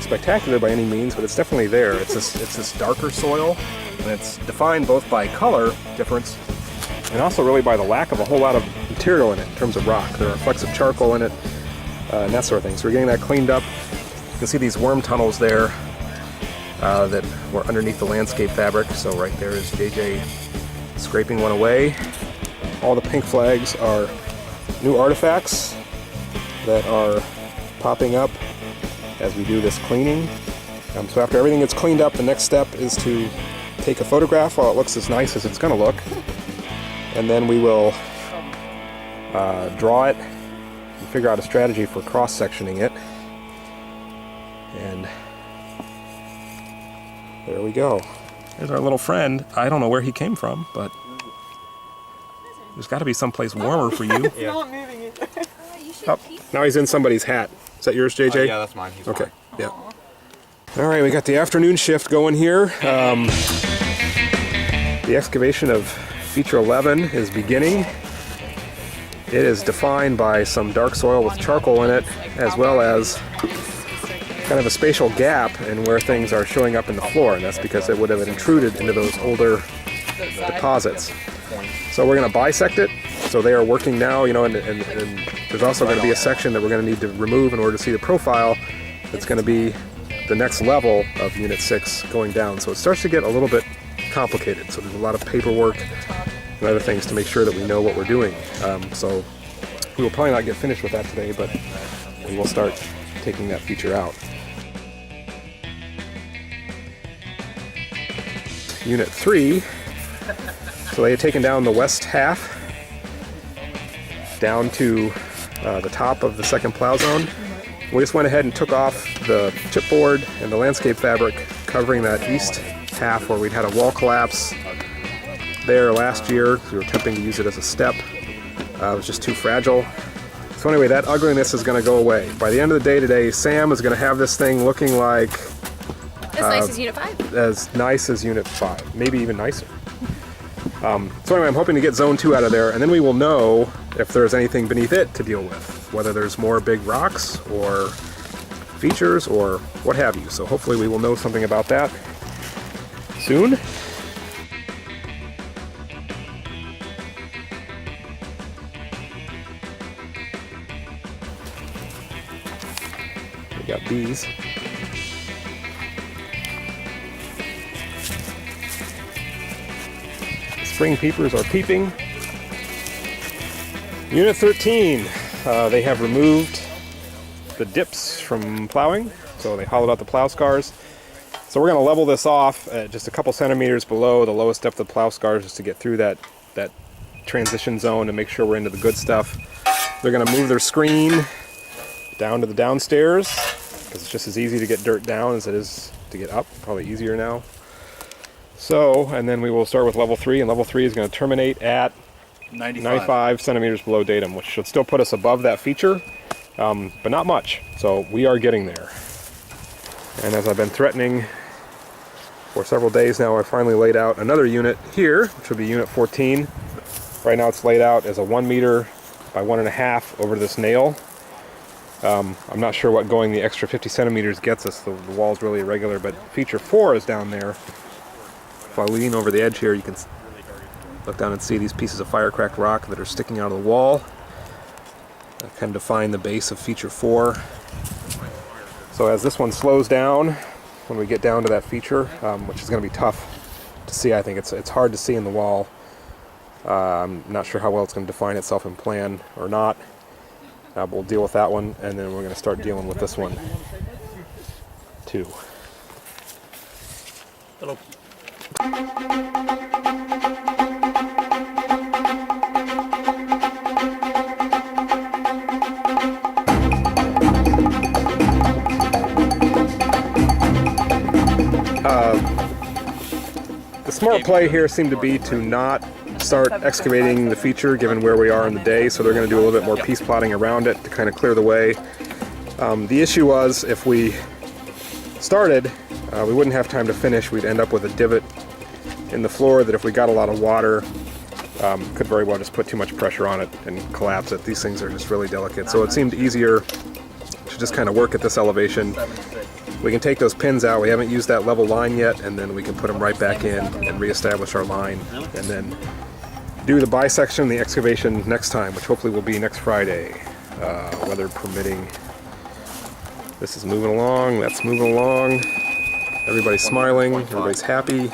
spectacular by any means, but it's definitely there. It's this darker soil, and it's defined both by color difference and also really by the lack of a whole lot of material in it in terms of rock. There are flecks of charcoal in it and that sort of thing. So we're getting that cleaned up. You can see these worm tunnels there that were underneath the landscape fabric. So right there is JJ scraping one away. All the pink flags are new artifacts that are popping up as we do this cleaning. So after everything gets cleaned up, the next step is to take a photograph while it looks as nice as it's going to look. And then we will draw it and figure out a strategy for cross-sectioning it. And there we go. There's our little friend. I don't know where he came from, but there's got to be someplace warmer for you. It's not moving either. Oh, now he's in somebody's hat. Is that yours, JJ? Yeah, that's mine. He's Okay, fine. yeah. All right, we got the afternoon shift going here. The excavation of feature 11 is beginning. It is defined by some dark soil with charcoal in it, as well as kind of a spatial gap in where things are showing up in the floor, and that's because it would have intruded into those older deposits. So we're going to bisect it. So they are working now, you know, and there's also going to be a section that we're going to need to remove in order to see the profile. That's going to be the next level of Unit 6 going down. So it starts to get a little bit complicated. So there's a lot of paperwork and other things to make sure that we know what we're doing. So we will probably not get finished with that today, but we will start taking that feature out. Unit 3. So they had taken down the west half down to the top of the second plow zone. We just went ahead and took off the chipboard and the landscape fabric covering that east half where we'd had a wall collapse there last year. We were attempting to use it as a step. It was just too fragile. So anyway, that ugliness is going to go away. By the end of the day today, Sam is going to have this thing looking like As nice as Unit 5. as nice as Unit 5, maybe even nicer. So anyway, I'm hoping to get Zone 2 out of there, and then we will know if there's anything beneath it to deal with, whether there's more big rocks or features or what have you. So hopefully we will know something about that soon. We got bees. Spring peepers are peeping. Unit 13, they have removed the dips from plowing, so they hollowed out the plow scars. So we're going to level this off at just a couple centimeters below the lowest depth of the plow scars just to get through that transition zone and make sure we're into the good stuff. They're going to move their screen down to the downstairs because it's just as easy to get dirt down as it is to get up, probably easier now. So, and then we will start with level 3, and level 3 is going to terminate at 95 centimeters below datum, which should still put us above that feature, but not much. So we are getting there. And as I've been threatening for several days now, I finally laid out another unit here, which will be Unit 14. Right now it's laid out as a 1 meter by 1.5 over this nail. I'm not sure what going the extra 50 centimeters gets us. The wall's really irregular, but feature 4 is down there. If I lean over the edge here, you can look down and see these pieces of fire-cracked rock that are sticking out of the wall. That kind of define the base of feature 4. So as this one slows down, when we get down to that feature, which is going to be tough to see, I think it's hard to see in the wall. I'm not sure how well it's going to define itself in plan or not. But we'll deal with that one, and then we're going to start dealing with this one too. Hello. The smart play here seemed to be to not start excavating the feature given where we are in the day, so they're going to do a little bit more piece plotting around it to kind of clear the way. The issue was if we started, we wouldn't have time to finish. We'd end up with a divot in the floor that if we got a lot of water, could very well just put too much pressure on it and collapse it. These things are just really delicate, so it seemed easier to just kind of work at this elevation. We can take those pins out. We haven't used that level line yet, and then we can put them right back in and reestablish our line, and then do the bisection, the excavation next time, which hopefully will be next Friday, weather permitting. This is moving along, that's moving along. Everybody's smiling, everybody's happy.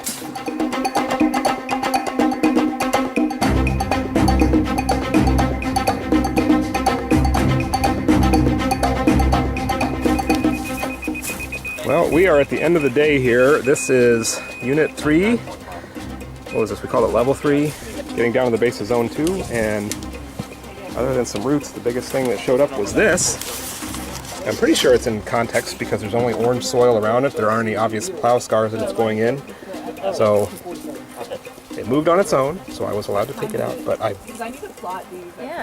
Well, we are at the end of the day here. This is Unit 3. What was this? We call it Level 3. Getting down to the base of Zone 2, and other than some roots, the biggest thing that showed up was this. I'm pretty sure it's in context because there's only orange soil around it. There aren't any obvious plow scars that it's going in. So it moved on its own, so I was allowed to take it out, but I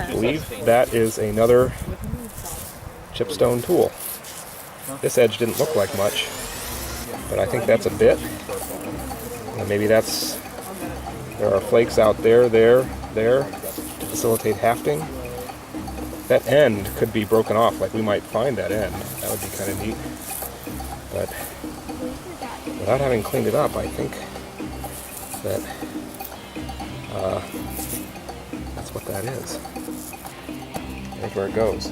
believe that is another chipstone tool. This edge didn't look like much, but I think that's a bit. And maybe that's, there are flakes out there, there, to facilitate hafting. That end could be broken off, like we might find that end. That would be kind of neat. But without having cleaned it up, I think that that's what that is. There's where it goes.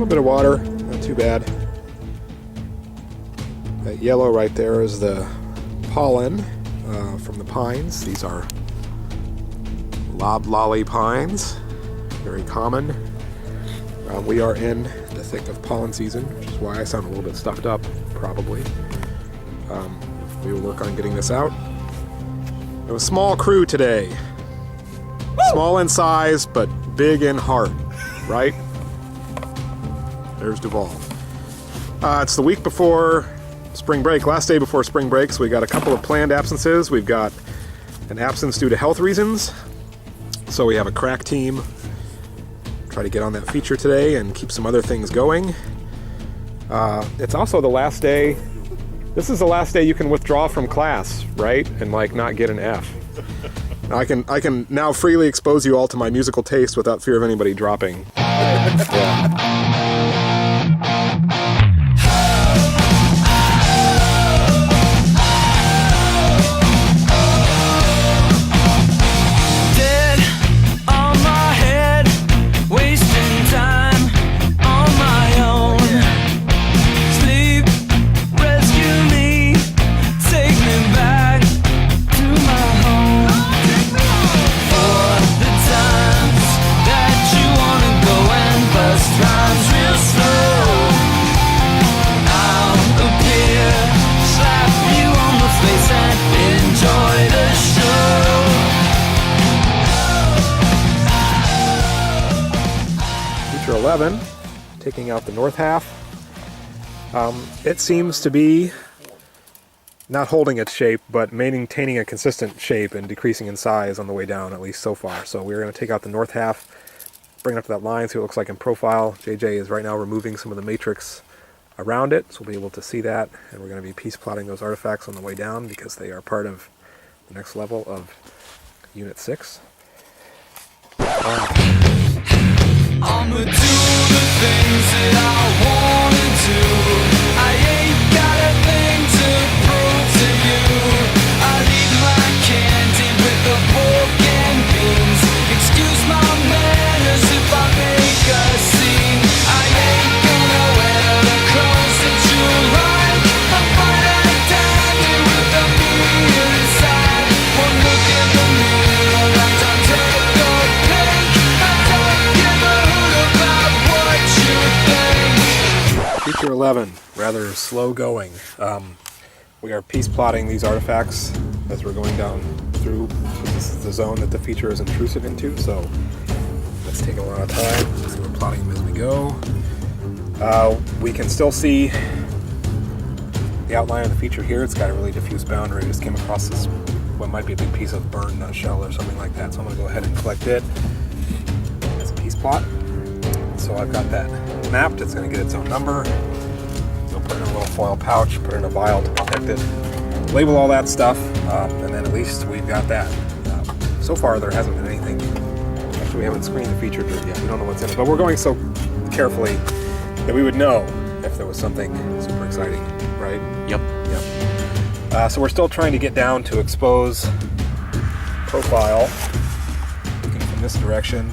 Bit of water, not too bad. That yellow right there is the pollen from the pines. These are loblolly pines, very common. We are in the thick of pollen season, which is why I sound a little bit stuffed up, probably. We will work on getting this out. We have a small crew today. Small in size, but big in heart, right? There's Duval. It's the week before spring break, last day before spring break, so we got a couple of planned absences. We've got an absence due to health reasons, so we have a crack team. Try to get on that feature today and keep some other things going. It's also the last day. This is the last day you can withdraw from class, right? And like not get an F. I can now freely expose you all to my musical taste without fear of anybody dropping. Yeah. Feature 11, taking out the north half. It seems to be not holding its shape, but maintaining a consistent shape and decreasing in size on the way down, at least so far. So we're going to take out the north half, bring it up to that line, see what it looks like in profile. JJ is right now removing some of the matrix around it, so we'll be able to see that. And we're going to be piece plotting those artifacts on the way down because they are part of the next level of Unit 6. I'ma do the things that I wanna do. I ain't got a thing to prove to you. I leave my candy with the pork and beans. Excuse my manners if I make a scene. I ain't gonna wear the clothes that you like. I'm fine and dandy with the me inside. One look in the mirror and I'll take the pick. I don't give a hoot about what you think. Feature 11, rather slow going. We are piece plotting these artifacts as we're going down through. This is the zone that the feature is intrusive into, so that's taking a lot of time. So we're plotting them as we go. We can still see the outline of the feature here. It's got a really diffuse boundary. I just came across this, what might be a big piece of burned shell or something like that, so I'm going to go ahead and collect it as a piece plot. So I've got that mapped. It's going to get its own number. So put it in a little foil pouch, put it in a vial to protect it, label all that stuff, and then at least we've got that. So far there hasn't been anything. Actually, we haven't screened the feature group yet. We don't know what's in it, but we're going so carefully that we would know if there was something super exciting, right? Yep. Yep. So we're still trying to get down to expose profile, looking from this direction.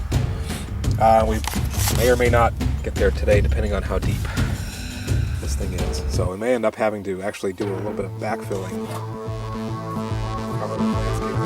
We may or may not get there today, depending on how deep this thing is. So we may end up having to actually do a little bit of backfilling. Cover the landscape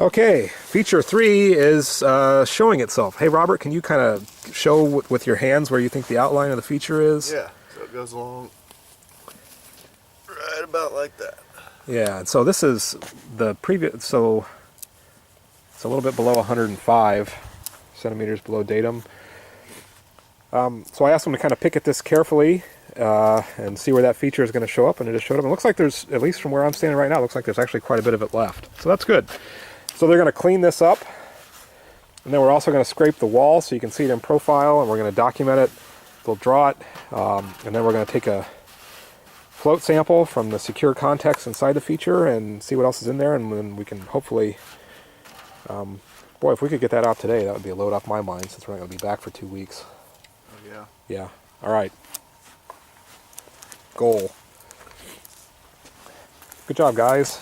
Okay, feature 3 is showing itself. Hey Robert, can you kind of show with your hands where you think the outline of the feature is? Yeah, so it goes along right about like that. Yeah, so this is the previous, so it's a little bit below 105 centimeters below datum. So I asked them to kind of pick at this carefully and see where that feature is going to show up, and it just showed up. And it looks like there's, at least from where I'm standing right now, it looks like there's actually quite a bit of it left. So that's good. So they're going to clean this up, and then we're also going to scrape the wall so you can see it in profile, and we're going to document it. They'll draw it, and then we're going to take a float sample from the secure context inside the feature and see what else is in there, and then we can hopefully, boy, if we could get that out today, that would be a load off my mind since we're not going to be back for 2 weeks. Yeah. Yeah. All right. Goal. Good job, guys.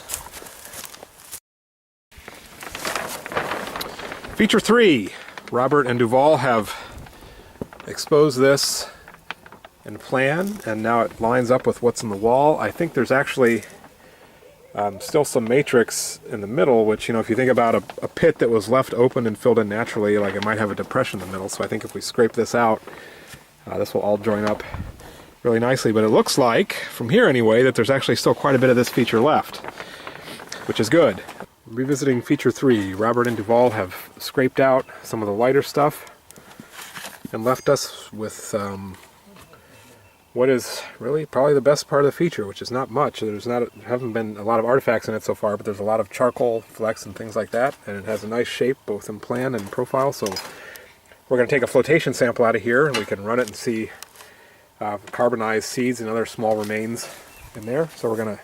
Feature 3. Robert and Duval have exposed this in plan, and now it lines up with what's in the wall. I think there's actually still some matrix in the middle, which, you know, if you think about a pit that was left open and filled in naturally, like it might have a depression in the middle. So I think if we scrape this out, this will all join up really nicely. But it looks like, from here anyway, that there's actually still quite a bit of this feature left, which is good. Revisiting feature 3, Robert and Duval have scraped out some of the lighter stuff and left us with what is really probably the best part of the feature, which is not much. There haven't been a lot of artifacts in it so far, but there's a lot of charcoal flecks and things like that, and it has a nice shape both in plan and profile. So we're going to take a flotation sample out of here, and we can run it and see carbonized seeds and other small remains in there. So we're going to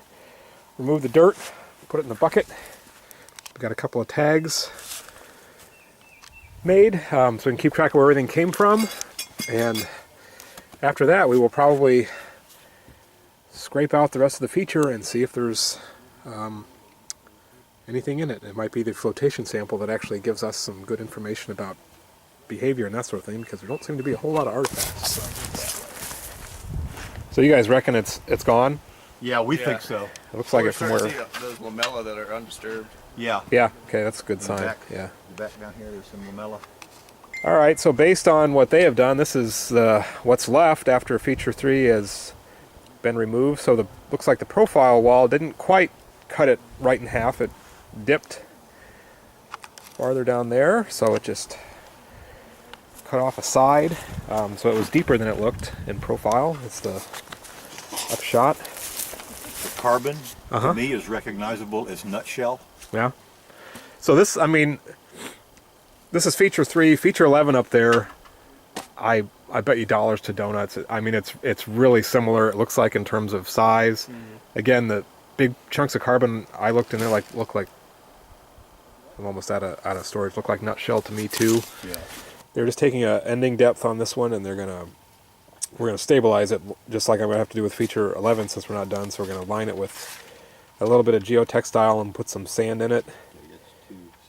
remove the dirt, put it in the bucket. We've got a couple of tags made so we can keep track of where everything came from, and after that we will probably scrape out the rest of the feature and see if there's anything in it. It might be the flotation sample that actually gives us some good information about behavior and that sort of thing, because there don't seem to be a whole lot of artifacts. So you guys reckon it's gone? Yeah, we think so. It looks like We're it from starting where... to see those lamella that are undisturbed. Yeah. Yeah, okay, that's a good In the sign. back. Yeah. Back down here, there's some lamella. All right, so based on what they have done, this is what's left after feature 3 has been removed. So looks like the profile wall didn't quite cut it right in half. It dipped farther down there, so it just cut off a side. So it was deeper than it looked in profile. It's the upshot. The carbon, to me, is recognizable as nutshell. Yeah. So this, I mean, this is feature 3. Feature 11 up there, I bet you dollars to donuts. I mean, it's really similar, it looks like, in terms of size. Again, the big chunks of carbon I looked in there look like, I'm almost out of storage, look like nutshell to me too. Yeah. They're just taking a ending depth on this one, and we're gonna stabilize it just like I'm gonna have to do with feature 11 since we're not done. So we're gonna line it with a little bit of geotextile and put some sand in it,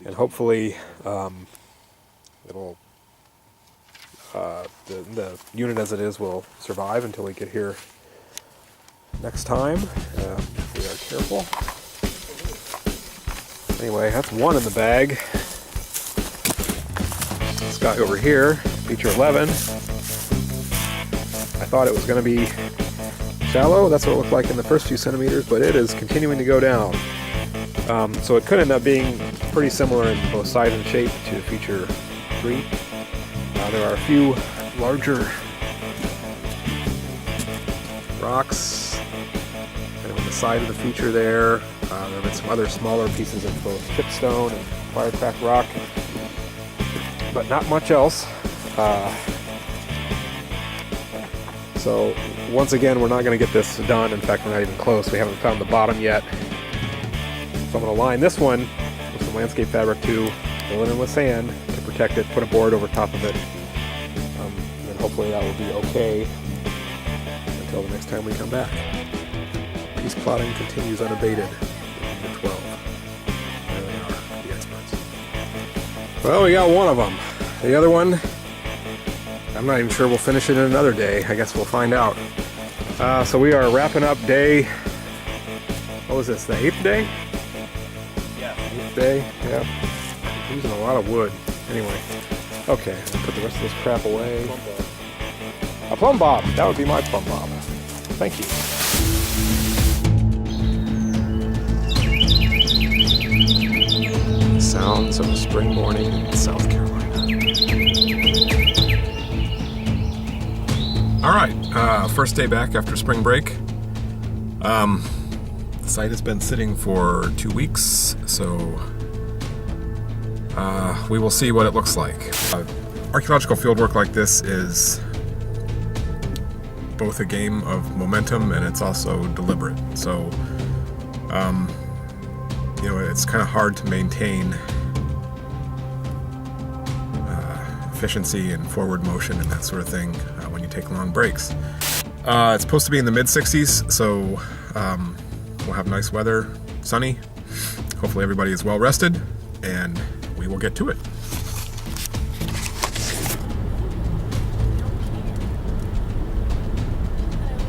and hopefully it'll the unit as it is will survive until we get here next time if we are careful. Anyway, that's one in the bag. This guy over here, feature 11. I thought it was going to be shallow. That's what it looked like in the first few centimeters, but it is continuing to go down. So it could end up being pretty similar in both size and shape to feature 3. There are a few larger rocks kind of on the side of the feature there. There have been some other smaller pieces of both chipstone and firecracked rock, but not much else. So once again, we're not going to get this done. In fact, we're not even close. We haven't found the bottom yet. So I'm going to line this one with some landscape fabric too, fill it in with sand to protect it, put a board over top of it, and hopefully that will be okay until the next time we come back. Piece plotting continues unabated. Number 12. There they are, the experts. Well, we got one of them. The other one, I'm not even sure we'll finish it in another day. I guess we'll find out. So we are wrapping up day, what was this, the 8th day? Yeah. 8th day, yeah. Using a lot of wood. Anyway, okay, I'll put the rest of this crap away. A plumb bob, that would be my plumb bob. Thank you. Sounds of a spring morning in South Carolina. All right, first day back after spring break. The site has been sitting for 2 weeks, so we will see what it looks like. Archaeological fieldwork like this is both a game of momentum and it's also deliberate. So, you know, it's kind of hard to maintain efficiency and forward motion and that sort of thing when you take long breaks. It's supposed to be in the mid-60s, so we'll have nice weather, sunny. Hopefully everybody is well rested, and we will get to it.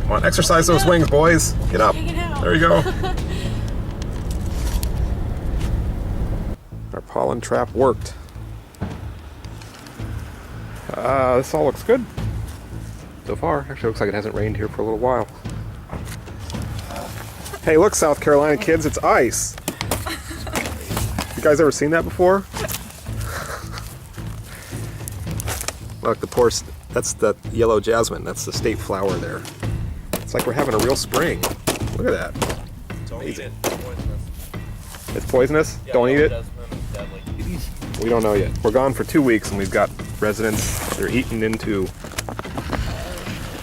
Come on, exercise those wings, boys. Get up. There you go. Our pollen trap worked. This all looks good so far. Actually, looks like it hasn't rained here for a little while. Hey, look, South Carolina kids, it's ice. You guys ever seen that before? Look, that's the yellow jasmine. That's the state flower there. It's like we're having a real spring. Look at that. Don't eat it. It's poisonous? Don't eat it? Jasmine is deadly. We don't know yet. We're gone for 2 weeks and we've got residents, they're eating into,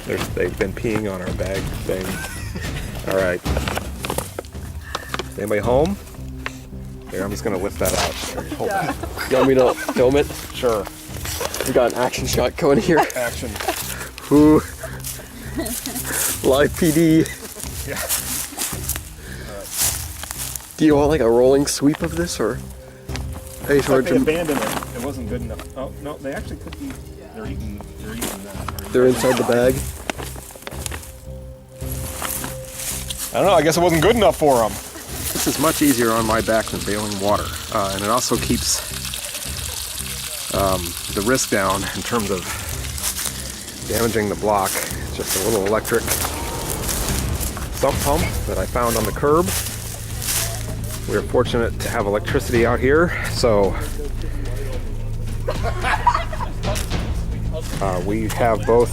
they've been peeing on our bag thing. All right. Is anybody home? Here, I'm just gonna lift that out. Hold on. You want me to film it? Sure. We got an action shot going here. Action. Ooh. Live PD. Yeah. Do you want like a rolling sweep of this, or? Hey, It's like they abandoned it. It wasn't good enough. Oh no, they actually could be. They're eating that. They're inside the bag. I don't know. I guess it wasn't good enough for them. This is much easier on my back than bailing water, and it also keeps the risk down in terms of damaging the block. It's just a little electric sump pump that I found on the curb. We're fortunate to have electricity out here, so we have both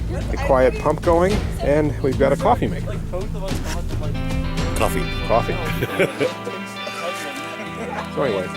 the quiet pump going and we've got a coffee maker. Coffee. So anyway,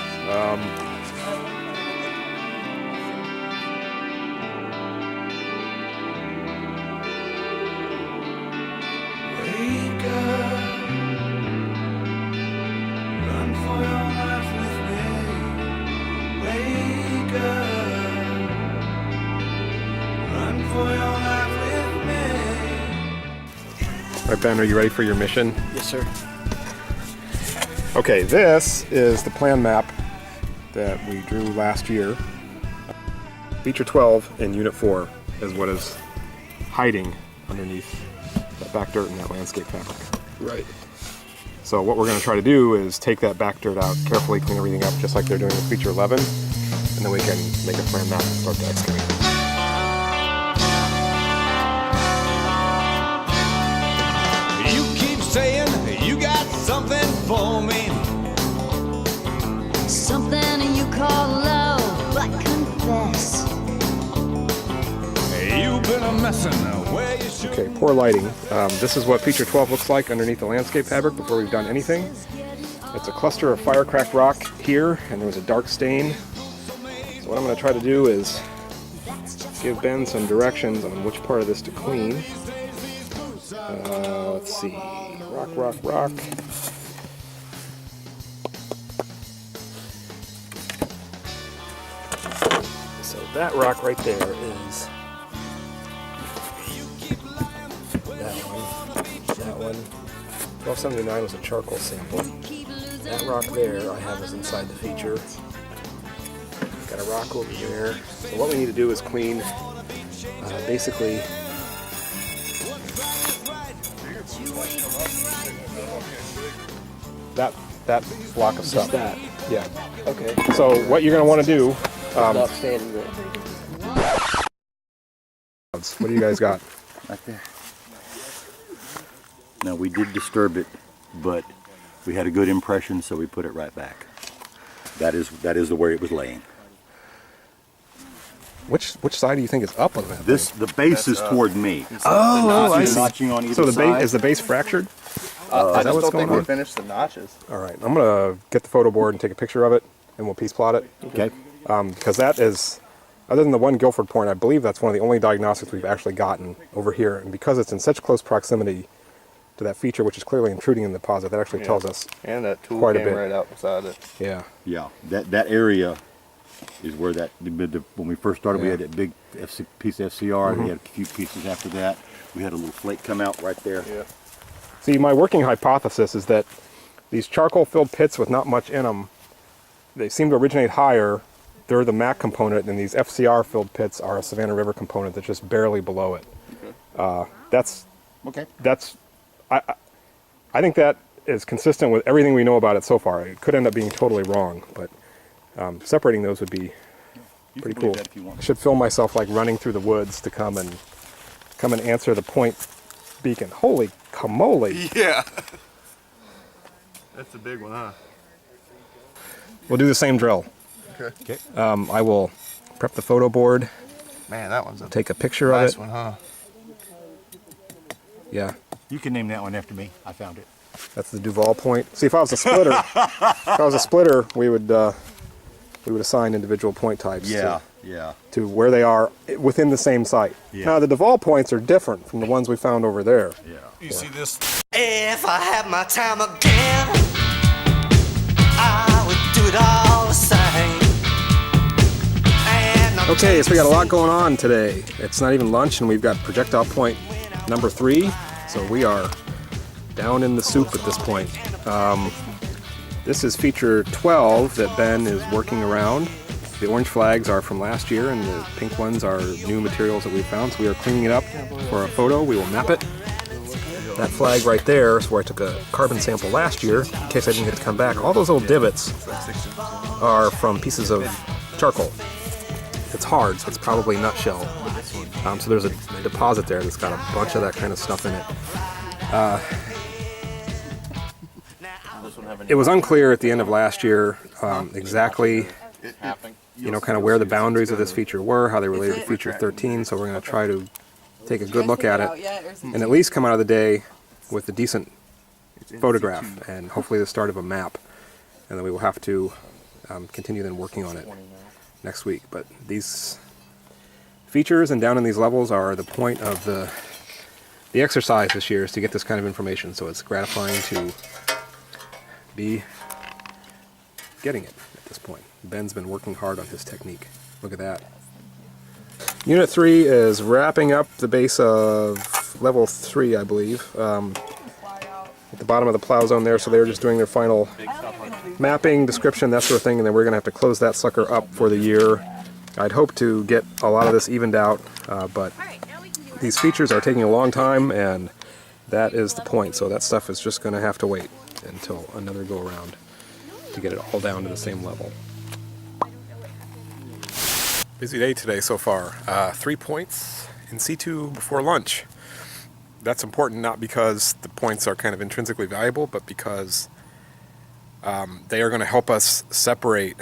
all right, Ben, are you ready for your mission? Yes, sir. Okay, this is the plan map that we drew last year. Feature 12 in Unit 4 is what is hiding underneath that back dirt and that landscape fabric. Right. So what we're going to try to do is take that back dirt out, carefully clean everything up just like they're doing with Feature 11, and then we can make a plan map and start to excavate. You keep saying you got something for me. Something you call love, but confess. You've been a messin' where you should. Okay, poor lighting. This is what Feature 12 looks like underneath the landscape fabric before we've done anything. It's a cluster of fire-cracked rock here, and there was a dark stain. So what I'm going to try to do is give Ben some directions on which part of this to clean. Let's see. Rock. So that rock right there is that one. 1279 was a charcoal sample. That rock there I have is inside the feature. Got a rock over there. So what we need to do is clean basically that block of stuff. Just that. Yeah. Okay. So what you're going to want to do, Not standing there. what do you guys got? Right there. Now, we did disturb it, but we had a good impression, so we put it right back. That is the way it was laying. Which side do you think is up on that? This, the base is toward me. Oh, I The see. notching on either So the side. base is the base fractured? I that just what's don't going think we on? finished the notches. All right, I'm gonna get the photo board and take a picture of it, and we'll piece plot it. Okay. Because that is, other than the one Guilford point, I believe that's one of the only diagnostics we've actually gotten over here. And because it's in such close proximity to that feature, which is clearly intruding in the deposit, that actually tells us And that tool quite a came bit. right out beside it. Yeah. Yeah, that area is where that, when we first started, we Yeah. had that big piece of FCR, we had a few pieces after that. We had a little flake come out right there. Yeah. See, my working hypothesis is that these charcoal-filled pits with not much in them, they seem to originate higher. They're the MAC component, and these FCR-filled pits are a Savannah River component that's just barely below it. That's Okay. I think that is consistent with everything we know about it so far. It could end up being totally wrong, but separating those would be You pretty can cool. believe that if you want. I should film myself like running through the woods to come and answer the point beacon. Holy camole! Yeah. That's a big one, huh? We'll do the same drill. Okay. I will prep the photo board, Man, that one's a take a picture nice of it. one, huh? Yeah, You can name that one after me. I found it. that's the Duval point. See, if I was a splitter, we would assign individual point types. Yeah. To where they are within the same site. Yeah. Now the Duval points are different from the ones we found over there. Yeah. You see this? If I had my time again, I would do it all the same. And I'm Okay, so we got a lot going on today. It's not even lunch, and we've got projectile point number 3, so we are down in the soup at this point. This is feature 12 that Ben is working around. The orange flags are from last year, and the pink ones are new materials that we found, so we are cleaning it up for a photo. We will map it. That flag right there is where I took a carbon sample last year, in case I didn't get to come back. All those little divots are from pieces of charcoal. It's hard, so it's probably nutshell. So there's a deposit there that's got a bunch of that kind of stuff in it. It was unclear at the end of last year exactly, kind of where the boundaries of this feature were, how they related to feature 13, so we're going to try to take a good look at it and at least come out of the day with a decent photograph and hopefully the start of a map. And then we will have to continue then working on it next week. But these features and down in these levels are the point of the exercise this year, is to get this kind of information. So it's gratifying to be getting it at this point. Ben's been working hard on his technique. Look at that. Unit 3 is wrapping up the base of level 3, I believe. At the bottom of the plow zone there, so they're just doing their final mapping, description, that sort of thing, and then we're going to have to close that sucker up for the year. I'd hope to get a lot of this evened out, but these features are taking a long time, and that is the point, so that stuff is just going to have to wait until another go around to get it all down to the same level. Busy day today so far. 3 points in situ before lunch. That's important not because the points are kind of intrinsically valuable, but because they are going to help us separate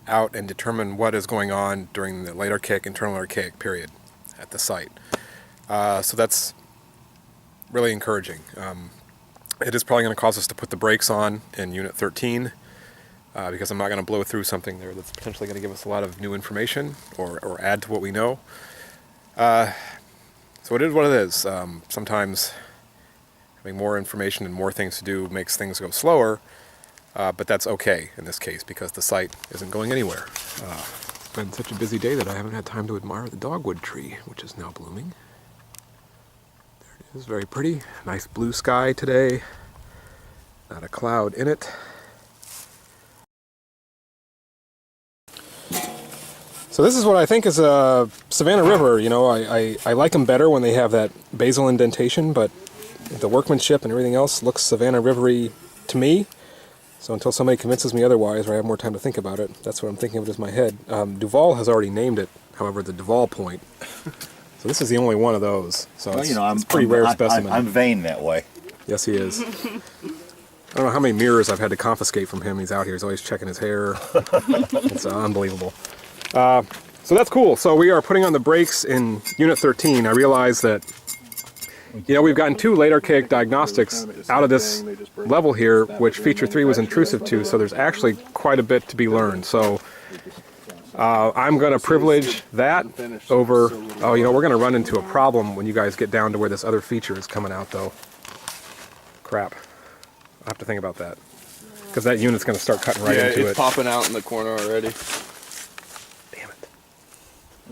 out and determine what is going on during the late Archaic, internal Archaic period at the site. So that's really encouraging. It is probably going to cause us to put the brakes on in Unit 13 because I'm not going to blow through something there that's potentially going to give us a lot of new information or add to what we know. So it is what it is. Sometimes having more information and more things to do makes things go slower, but that's okay in this case because the site isn't going anywhere. It's been such a busy day that I haven't had time to admire the dogwood tree, which is now blooming. There it is, very pretty. Nice blue sky today. Not a cloud in it. So this is what I think is a Savannah River. You know, I like them better when they have that basal indentation, but the workmanship and everything else looks Savannah River-y to me. So until somebody convinces me otherwise or I have more time to think about it, that's what I'm thinking of it in my head. Duval has already named it, however, the Duval Point. So this is the only one of those. So Well, it's, you know, it's a pretty rare specimen. I'm vain that way. Yes, he is. I don't know how many mirrors I've had to confiscate from him. He's out here. He's always checking his hair. It's unbelievable. So that's cool. So we are putting on the brakes in Unit 13. I realize that, you know, we've gotten 2 late archaic diagnostics out of this level here, which Feature 3 was intrusive to, so there's actually quite a bit to be learned. So I'm going to privilege that over, oh, you know, we're going to run into a problem when you guys get down to where this other feature is coming out, though. Crap. I'll have to think about that. Because that unit's going to start cutting right into it. Yeah, it's popping out in the corner already. Damn it.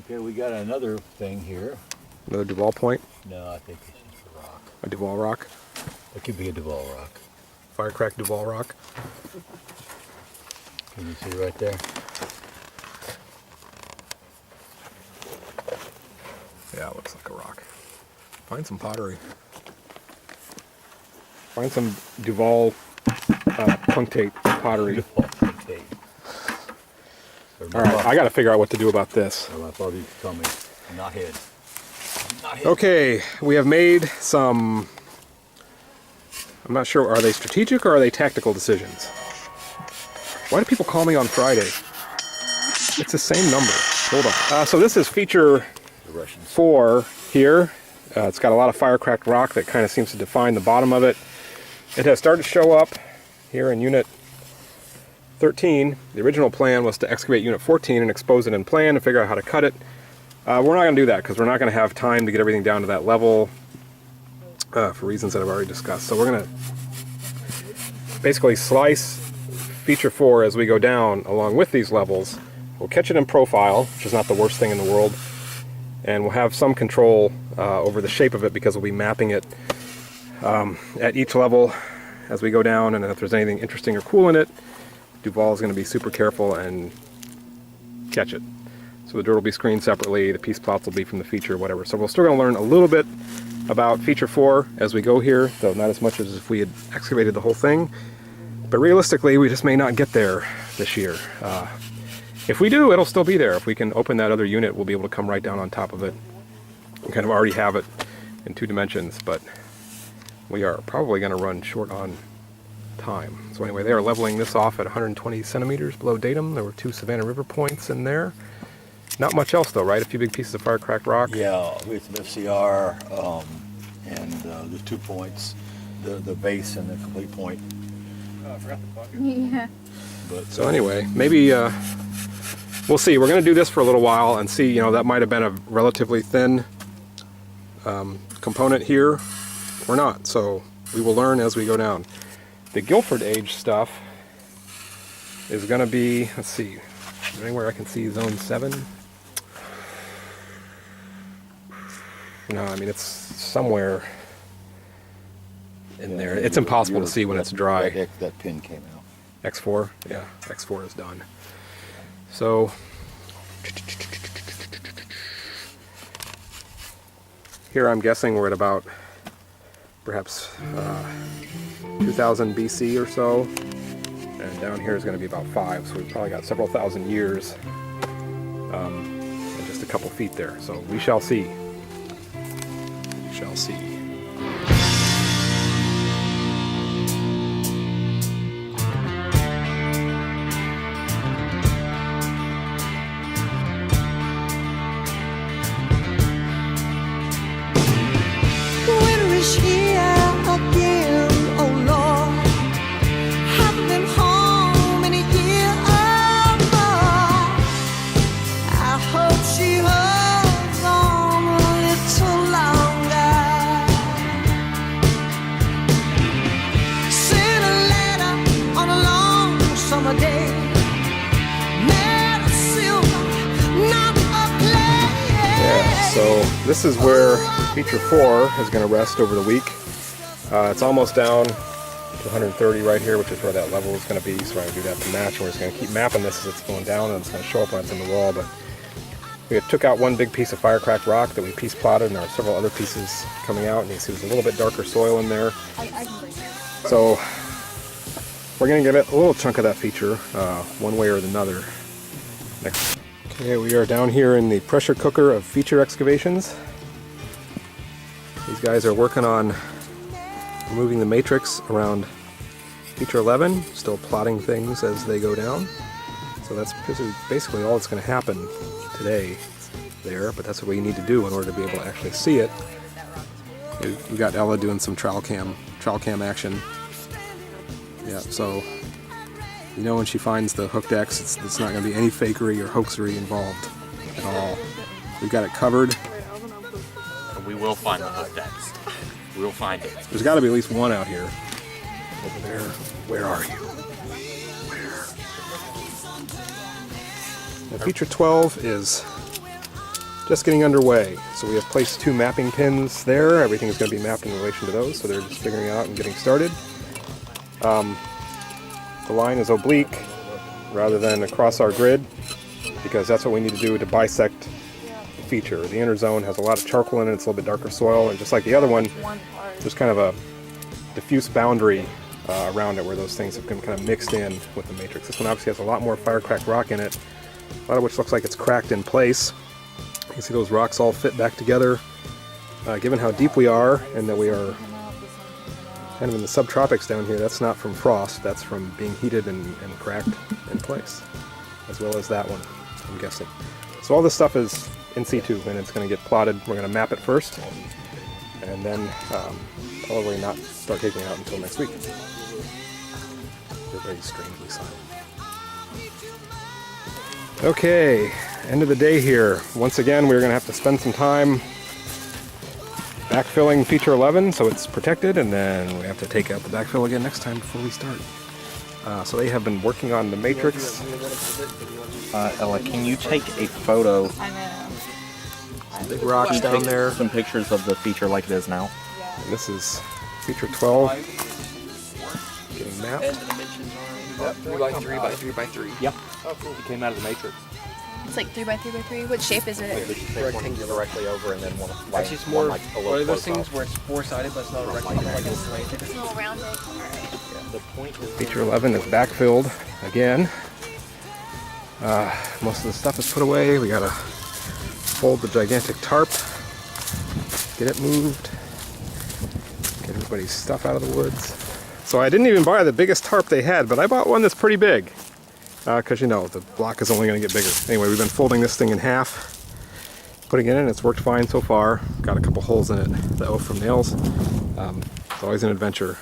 Okay, we got another thing here. Another Duval point? No, I think this is a rock. A Duval rock? It could be a Duval rock. Firecrack Duval rock? Can you see right there? Yeah, it looks like a rock. Find some pottery. Find some Duval punctate pottery. Okay. All right, I got to figure out what to do about this. I thought he'd tell me, not hid. Not hid. Okay, we have made some, I'm not sure, are they strategic or are they tactical decisions? Why do people call me on Friday? It's the same number. Hold on. So this is feature 4 here. It's got a lot of firecracked rock that kind of seems to define the bottom of it. It has started to show up here in Unit 13. The original plan was to excavate Unit 14 and expose it in plan and figure out how to cut it. We're not going to do that because we're not going to have time to get everything down to that level for reasons that I've already discussed. So we're going to basically slice feature 4 as we go down along with these levels. We'll catch it in profile, which is not the worst thing in the world, and we'll have some control over the shape of it because we'll be mapping it at each level as we go down, and if there's anything interesting or cool in it, Duval is going to be super careful and catch it. So the dirt will be screened separately, the piece plots will be from the feature, whatever. So we're still going to learn a little bit about feature 4 as we go here, though not as much as if we had excavated the whole thing. But realistically, we just may not get there this year. If we do, it'll still be there. If we can open that other unit, we'll be able to come right down on top of it. We kind of already have it in 2 dimensions, but we are probably going to run short on time. So anyway, they are leveling this off at 120 centimeters below datum. There were 2 Savannah River points in there. Not much else though, right? A few big pieces of firecracked rock. Yeah, we have some FCR and the 2 points, the base and the complete point. Oh, I forgot the bucket. Yeah. But So anyway, maybe we'll see. We're going to do this for a little while and see. You know, that might have been a relatively thin component here or not. So we will learn as we go down. The Guilford Age stuff is going to be, let's see, is there anywhere I can see zone 7? No, I mean it's somewhere in there. It's impossible to see when it's dry. That pin came out. X4? Yeah, X4 is done. So, here I'm guessing we're at about perhaps 2000 BC or so, and down here is going to be about 5, so we've probably got several thousand years and just a couple feet there. So we shall see. We shall see. Winter is here again, oh Lord. Haven't been home in a year or more. I hope she holds on a little longer. Sent a letter on a long summer day. Made of silver, not of clay. Yeah, so this is where feature 4 is going to rest over the week. It's almost down to 130 right here, which is where that level is going to be. So we're going to do that to match. We're just going to keep mapping this as it's going down, and it's going to show up when it's in the wall. But we took out one big piece of firecracked rock that we piece plotted, and there are several other pieces coming out. And you see there's a little bit darker soil in there. So we're going to give it a little chunk of that feature, one way or another. Next. Okay, we are down here in the pressure cooker of feature excavations. These guys are working on removing the matrix around feature 11, still plotting things as they go down. So that's basically all that's going to happen today there, but that's what we need to do in order to be able to actually see it. We got Ella doing some trail cam action. Yeah, so you know when she finds the hooked X, it's not going to be any fakery or hoaxery involved at all. We've got it covered. We will find the hooked X. We will find it. There's got to be at least one out here. Over there. Where are you? Where? Now, feature 12 is just getting underway. So we have placed 2 mapping pins there. Everything is going to be mapped in relation to those, so they're just figuring it out and getting started. The line is oblique rather than across our grid, because that's what we need to do to bisect the feature. The inner zone has a lot of charcoal in it, it's a little bit darker soil, and just like the other one, there's kind of a diffuse boundary around it where those things have been kind of mixed in with the matrix. This one obviously has a lot more fire-cracked rock in it, a lot of which looks like it's cracked in place. You can see those rocks all fit back together. Given how deep we are, and that we are kind of in the subtropics down here, that's not from frost, that's from being heated and cracked in place, as well as that one, I'm guessing. So all this stuff is in situ, and it's going to get plotted. We're going to map it first, and then probably not start taking it out until next week. They're very strangely silent. Okay, end of the day here. Once again, we're going to have to spend some time backfilling feature 11 so it's protected, and then we have to take out the backfill again next time before we start. So they have been working on the matrix. Ella, can you take a photo? I know. Some big rocks down there. Some pictures of the feature like it is now. And this is feature 12 getting mapped. And the dimensions are 3 by 3 by 3 by 3. Yep. Oh, cool. It came out of the matrix. It's like 3 by 3 by 3. What shape is it? Rectangle directly over, and then one Actually, it's more. like a What little are those close things up. where it's 4-sided, but it's not a rectangle, like it's slanted? It's a little rounded. The point is Feature 11 is backfilled again. Most of the stuff is put away. We gotta fold the gigantic tarp, get it moved, get everybody's stuff out of the woods. So I didn't even buy the biggest tarp they had, but I bought one that's pretty big, because you know the block is only going to get bigger. Anyway, we've been folding this thing in half, putting it in. It's worked fine so far. Got a couple holes in it though from nails. It's always an adventure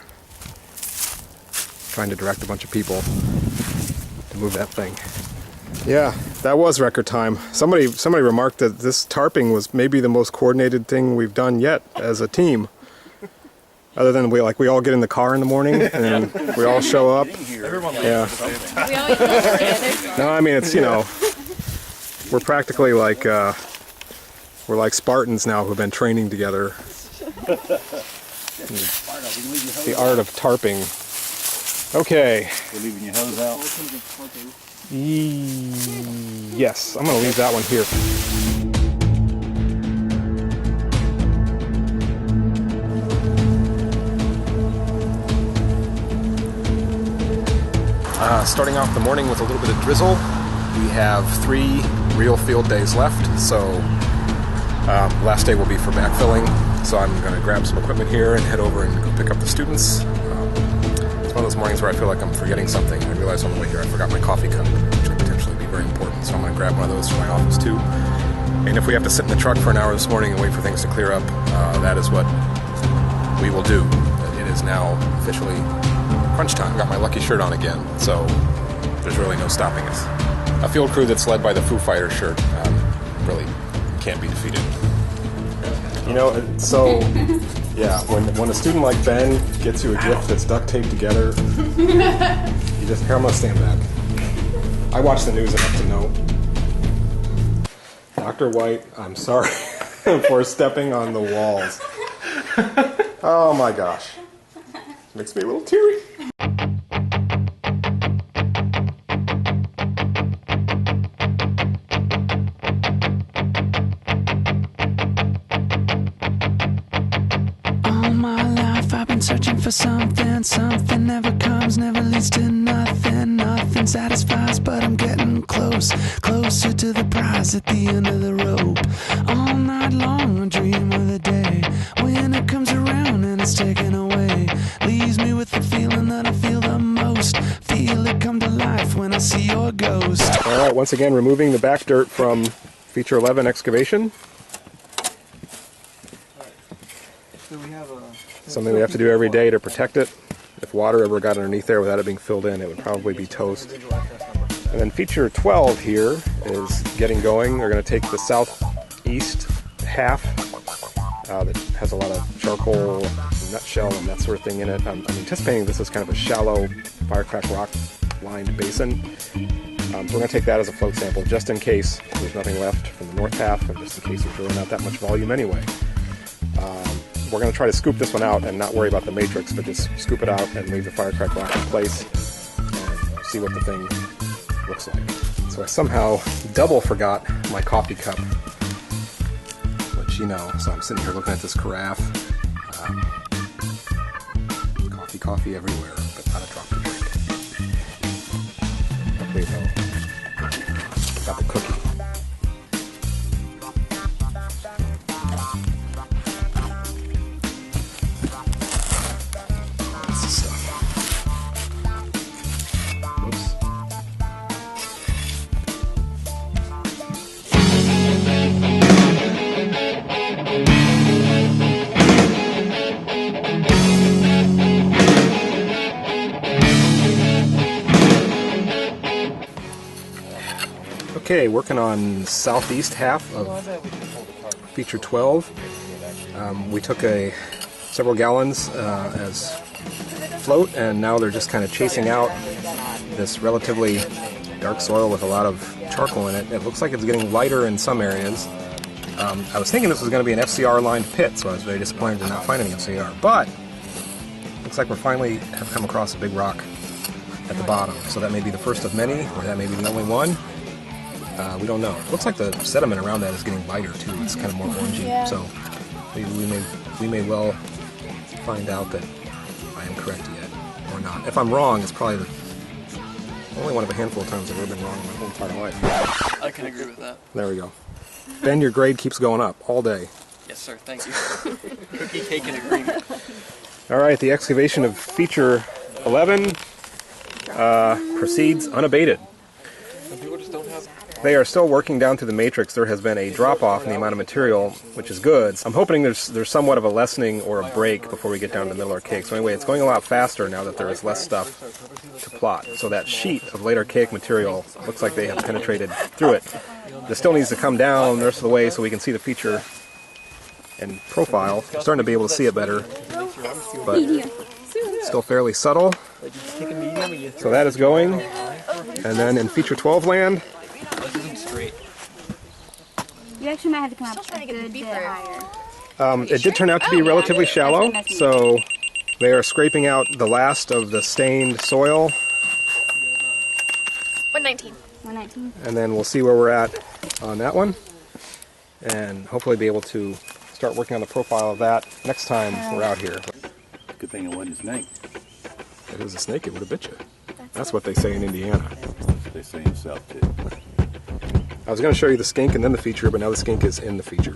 trying to direct a bunch of people to move that thing. Yeah, that was record time. Somebody remarked that this tarping was maybe the most coordinated thing we've done yet as a team. Other than we all get in the car in the morning and then we all show up. Yeah. We always do it together. No, I mean it's we're practically like we're like Spartans now who've been training together. The art of tarping. Okay. You're leaving your hose out? Yes, I'm going to leave that one here. Starting off the morning with a little bit of drizzle. We have 3 real field days left, so last day will be for backfilling. So I'm going to grab some equipment here and head over and go pick up the students. It's one of those mornings where I feel like I'm forgetting something. I realized on the way here I forgot my coffee cup, which would potentially be very important. So I'm going to grab one of those for my office too. And if we have to sit in the truck for an hour this morning and wait for things to clear up, that is what we will do. It is now officially crunch time. Got my lucky shirt on again, so there's really no stopping us. A field crew that's led by the Foo Fighters shirt really can't be defeated. So yeah, when a student like Ben gets you a gift that's duct taped together, you just, here, I'm gonna stand back. I watch the news enough to know. Dr. White, I'm sorry for stepping on the walls. Oh my gosh. Makes me a little teary. All my life I've been searching for something. Something never comes, never leads to nothing. Nothing satisfies, but I'm getting close. Closer to the prize at the end of the rope. All night long I dream of the day when it comes around and it's taken away. Leaves me with the feeling that I feel the most. Feel it come to life when I see your ghost. All right, once again, removing the back dirt from feature 11 excavation. So we have Something we have to do every day to protect it. If water ever got underneath there without it being filled in, it would probably be toast. And then feature 12 here is getting going. They're going to take the southeast half that has a lot of charcoal, nutshell, and that sort of thing in it. I'm anticipating this is kind of a shallow firecrack rock lined basin. So we're going to take that as a float sample just in case there's nothing left from the north half, and just in case there's really not that much volume anyway. We're going to try to scoop this one out and not worry about the matrix, but just scoop it out and leave the firecrack rock in place and see what the thing looks like. So I somehow double forgot my coffee cup, which you know, so I'm sitting here looking at this carafe. Coffee everywhere, but not a drop to drink. Luckily though, got the cookie. That's the stuff. Whoops. Okay, working on southeast half of feature 12. We took several gallons as float, and now they're just kind of chasing out this relatively dark soil with a lot of charcoal in it. It looks like it's getting lighter in some areas. I was thinking this was going to be an FCR lined pit, so I was very disappointed to not find any FCR, but looks like we finally have come across a big rock at the bottom. So that may be the first of many, or that may be the only one. We don't know. It looks like the sediment around that is getting lighter too. It's kind of more orangey. Yeah. So we may well find out that I am correct yet, or not. If I'm wrong, it's probably the only one of a handful of times I've ever been wrong in my whole entire life. I can agree with that. There we go. Ben, your grade keeps going up all day. Yes, sir. Thank you. Cookie, cake, and agreement. All right, the excavation of feature 11 proceeds unabated. Some people just don't have. They are still working down through the matrix. There has been a drop-off in the amount of material, which is good. I'm hoping there's somewhat of a lessening or a break before we get down to the middle archaic. So anyway, it's going a lot faster now that there is less stuff to plot. So that sheet of late archaic material looks like they have penetrated through it. This still needs to come down the rest of the way so we can see the feature and profile. I'm starting to be able to see it better, but still fairly subtle. So that is going. And then in feature 12 land, You actually might have to come up Still trying a to get good the bit beeper. higher. it did turn out to be relatively shallow, so they are scraping out the last of the stained soil, 119. 119. and then we'll see where we're at on that one, and hopefully be able to start working on the profile of that next time we're out here. Good thing it wasn't a snake. If it was a snake, it would have bit you. That's what they say in Indiana. That's what they say in the South too. I was going to show you the skink and then the feature, but now the skink is in the feature.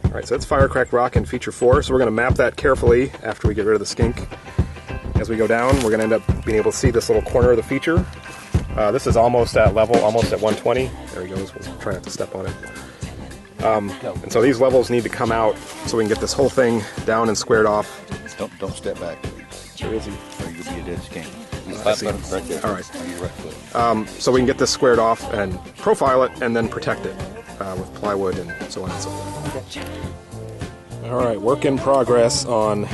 Alright, so that's Firecrack Rock in feature 4, so we're going to map that carefully after we get rid of the skink. As we go down, we're going to end up being able to see this little corner of the feature. This is almost at level, almost at 120. There he goes, we'll try not to step on it. And so these levels need to come out so we can get this whole thing down and squared off. Don't step back. Where is he? Or you could be a dead skink. I see. Right there. Alright. On your right foot. So we can get this squared off and profile it and then protect it with plywood and so on and so forth. Alright, work in progress on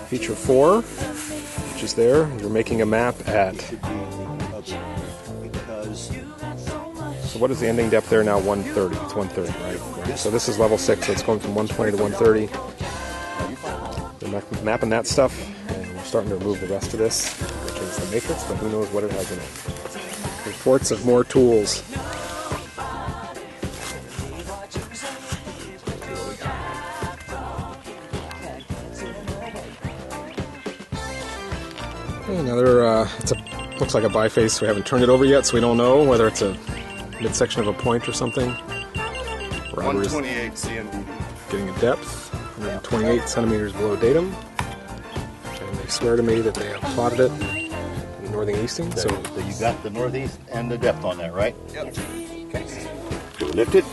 feature 4, which is there. We're making a map at... So what is the ending depth there now? 130. It's 130, right? So this is level 6, so it's going from 120 to 130. We're mapping that stuff, and we're starting to remove the rest of this, which is the matrix, but who knows what it has in it. Reports of more tools. Another, looks like a biface. We haven't turned it over yet, so we don't know whether it's a midsection of a point or something. Robert is 128 cm. getting a depth, 128 centimeters below datum. And they swear to me that they have plotted it in northing easting. So you got the northeast and the depth on that, right? Yep. Do we lift it?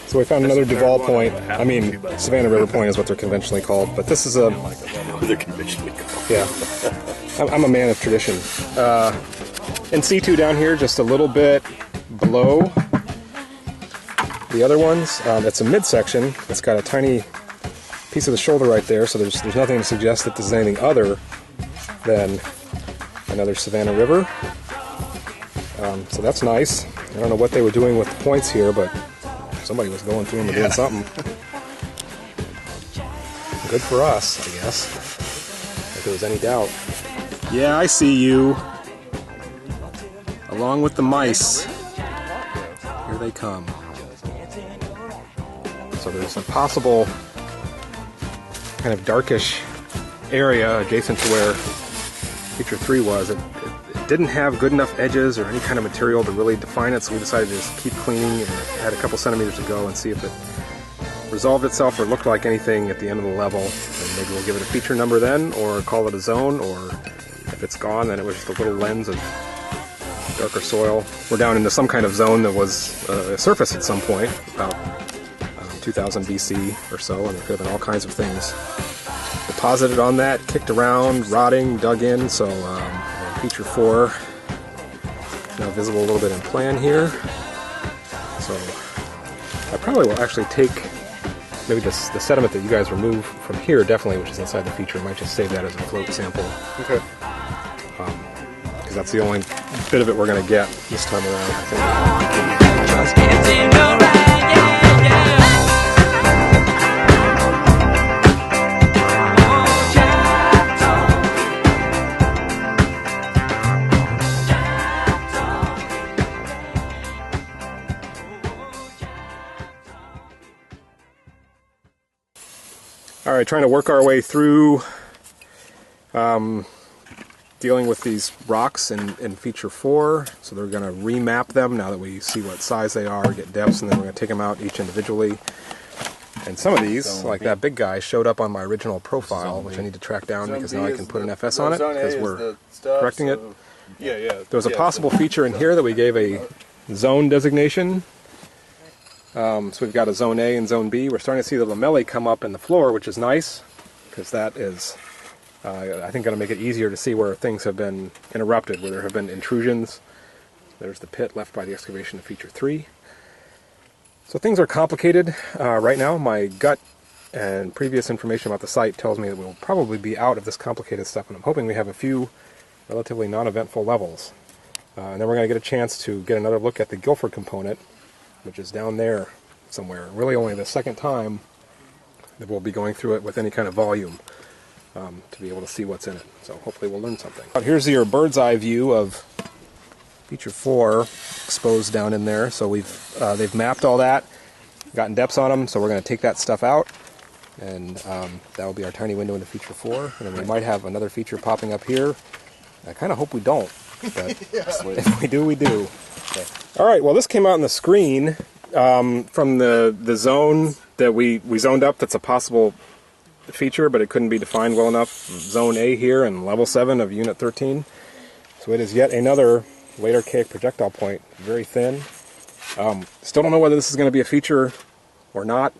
So we found another Duval point. I mean, Savannah River Point is what they're conventionally called, but this is a... They're conventionally called. Yeah. I'm a man of tradition. In C2 down here, just a little bit below the other ones. It's a midsection. It's got a tiny piece of the shoulder right there, so there's nothing to suggest that this is anything other than another Savannah River. So that's nice. I don't know what they were doing with the points here, but somebody was going through them and doing something. Good for us, I guess, if there was any doubt. Yeah, I see you. Along with the mice. Here they come. So there's a possible kind of darkish area adjacent to where feature 3 was. It didn't have good enough edges or any kind of material to really define it, so we decided to just keep cleaning and add a couple centimeters to go and see if it resolved itself or looked like anything at the end of the level. And maybe we'll give it a feature number then, or call it a zone, or if it's gone, then it was just a little lens of darker soil. We're down into some kind of zone that was a surface at some point, about 2000 BC or so, and there could have been all kinds of things deposited on that, kicked around, rotting, dug in. So feature 4 now visible a little bit in plan here. So I probably will actually take maybe the sediment that you guys removed from here, definitely, which is inside the feature. I might just save that as a float sample. Okay. Because that's the only bit of it we're going to get this time around, I think. All right, trying to work our way through dealing with these rocks in feature 4. So they're going to remap them now that we see what size they are, get depths, and then we're going to take them out each individually. And some of these, like that big guy, showed up on my original profile, which I need to track down because now I can put an FS on it because we're correcting it. Yeah. There was a possible feature in here that we gave a zone designation. So we've got a zone A and zone B. We're starting to see the lamellae come up in the floor, which is nice, because that is, I think, going to make it easier to see where things have been interrupted, where there have been intrusions. There's the pit left by the excavation of feature 3. So things are complicated right now. My gut and previous information about the site tells me that we'll probably be out of this complicated stuff, and I'm hoping we have a few relatively non-eventful levels. And then we're going to get a chance to get another look at the Guilford component, which is down there somewhere. Really only the second time that we'll be going through it with any kind of volume to be able to see what's in it. So hopefully we'll learn something. Here's your bird's eye view of feature 4 exposed down in there. So they've mapped all that, gotten depths on them, so we're going to take that stuff out, and that will be our tiny window into feature 4. And then we might have another feature popping up here. I kind of hope we don't, but if we do, we do. Okay. All right, well, this came out on the screen from the zone that we zoned up that's a possible feature, but it couldn't be defined well enough. Zone A here and level 7 of Unit 13. So it is yet another late archaic projectile point, very thin. Still don't know whether this is going to be a feature or not.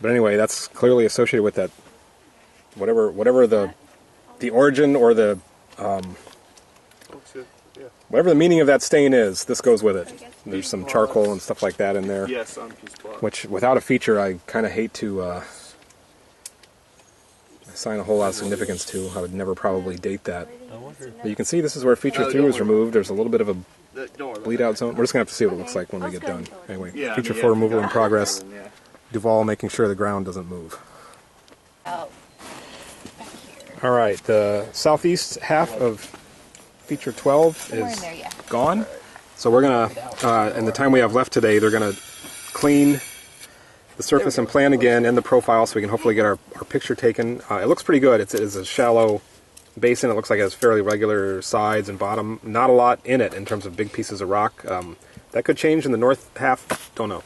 But anyway, that's clearly associated with that, whatever the origin or the whatever the meaning of that stain is, this goes with it. There's some charcoal and stuff like that in there. Yes, on P-spot. Which, without a feature, I kind of hate to assign a whole lot of significance to. I would never probably date that. But you can see this is where feature 3 was removed. There's a little bit of a bleed out zone. We're just going to have to see what it looks like when we get done. Anyway, feature 4 removal in progress. Duval making sure the ground doesn't move. Oh. All right, the southeast half of feature 12 is gone. So we're going to, in the time we have left today, they're going to clean the surface and plan again and the profile so we can hopefully get our picture taken. It looks pretty good. It is a shallow basin. It looks like it has fairly regular sides and bottom. Not a lot in it in terms of big pieces of rock. That could change in the north half. Don't know.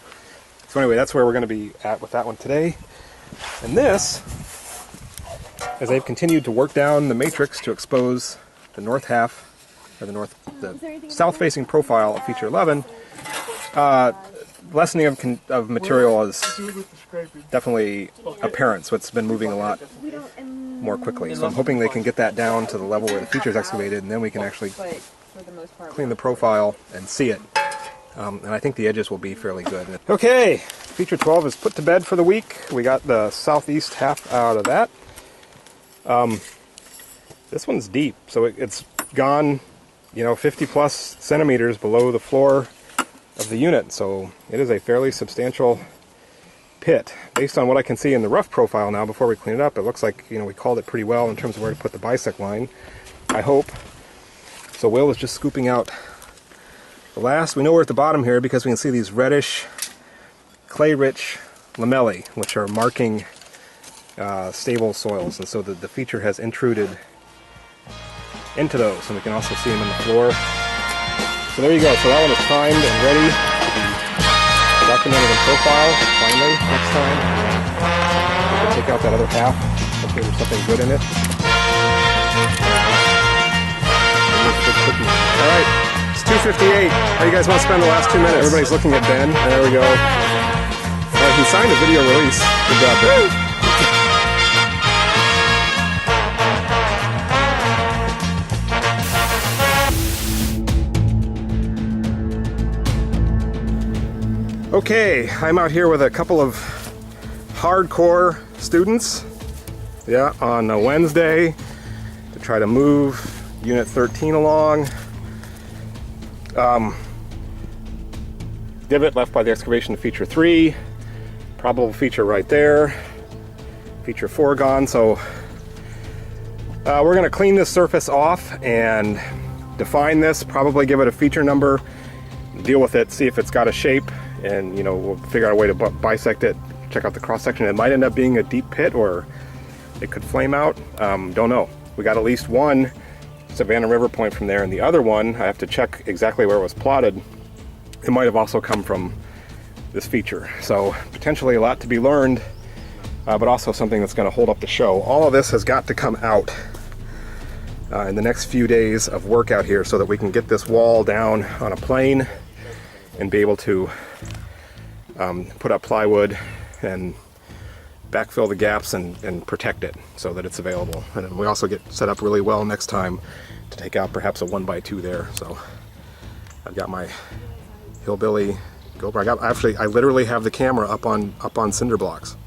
So anyway, that's where we're going to be at with that one today. And this, as they've continued to work down the matrix to expose north half, or the south-facing profile of feature 11, lessening of material is definitely apparent, so it's been moving a lot more quickly. So I'm hoping they can get that down to the level where the feature is excavated, and then we can actually clean the profile and see it. And I think the edges will be fairly good. Okay, feature 12 is put to bed for the week. We got the southeast half out of that. This one's deep, so it's gone, 50 plus centimeters below the floor of the unit. So it is a fairly substantial pit. Based on what I can see in the rough profile now, before we clean it up, it looks like, we called it pretty well in terms of where to put the bisect line, I hope. So Will is just scooping out the last. We know we're at the bottom here because we can see these reddish, clay-rich lamellae, which are marking stable soils, and so the feature has intruded into those, and we can also see them in the floor. So there you go. So that one is primed and ready to be documented in profile. Finally, next time we can take out that other half. Hopefully there's something good in it. All right, it's 2:58. How do you guys want to spend the last 2 minutes? Everybody's looking at Ben. There we go. He signed a video release. Good job, Ben. Okay, I'm out here with a couple of hardcore students, on a Wednesday to try to move Unit 13 along. Divot left by the excavation of feature 3, probable feature right there, feature 4 gone, so we're going to clean this surface off and define this, probably give it a feature number, deal with it, see if it's got a shape, and we'll figure out a way to bisect it, check out the cross section. It might end up being a deep pit, or it could flame out. Don't know. We got at least one Savannah River point from there, and the other one, I have to check exactly where it was plotted. It might have also come from this feature. So potentially a lot to be learned, but also something that's going to hold up the show. All of this has got to come out in the next few days of work out here so that we can get this wall down on a plane and be able to put up plywood and backfill the gaps and protect it so that it's available. And then we also get set up really well next time to take out perhaps a 1x2 there. So I've got my hillbilly GoPro. I literally have the camera up on cinder blocks.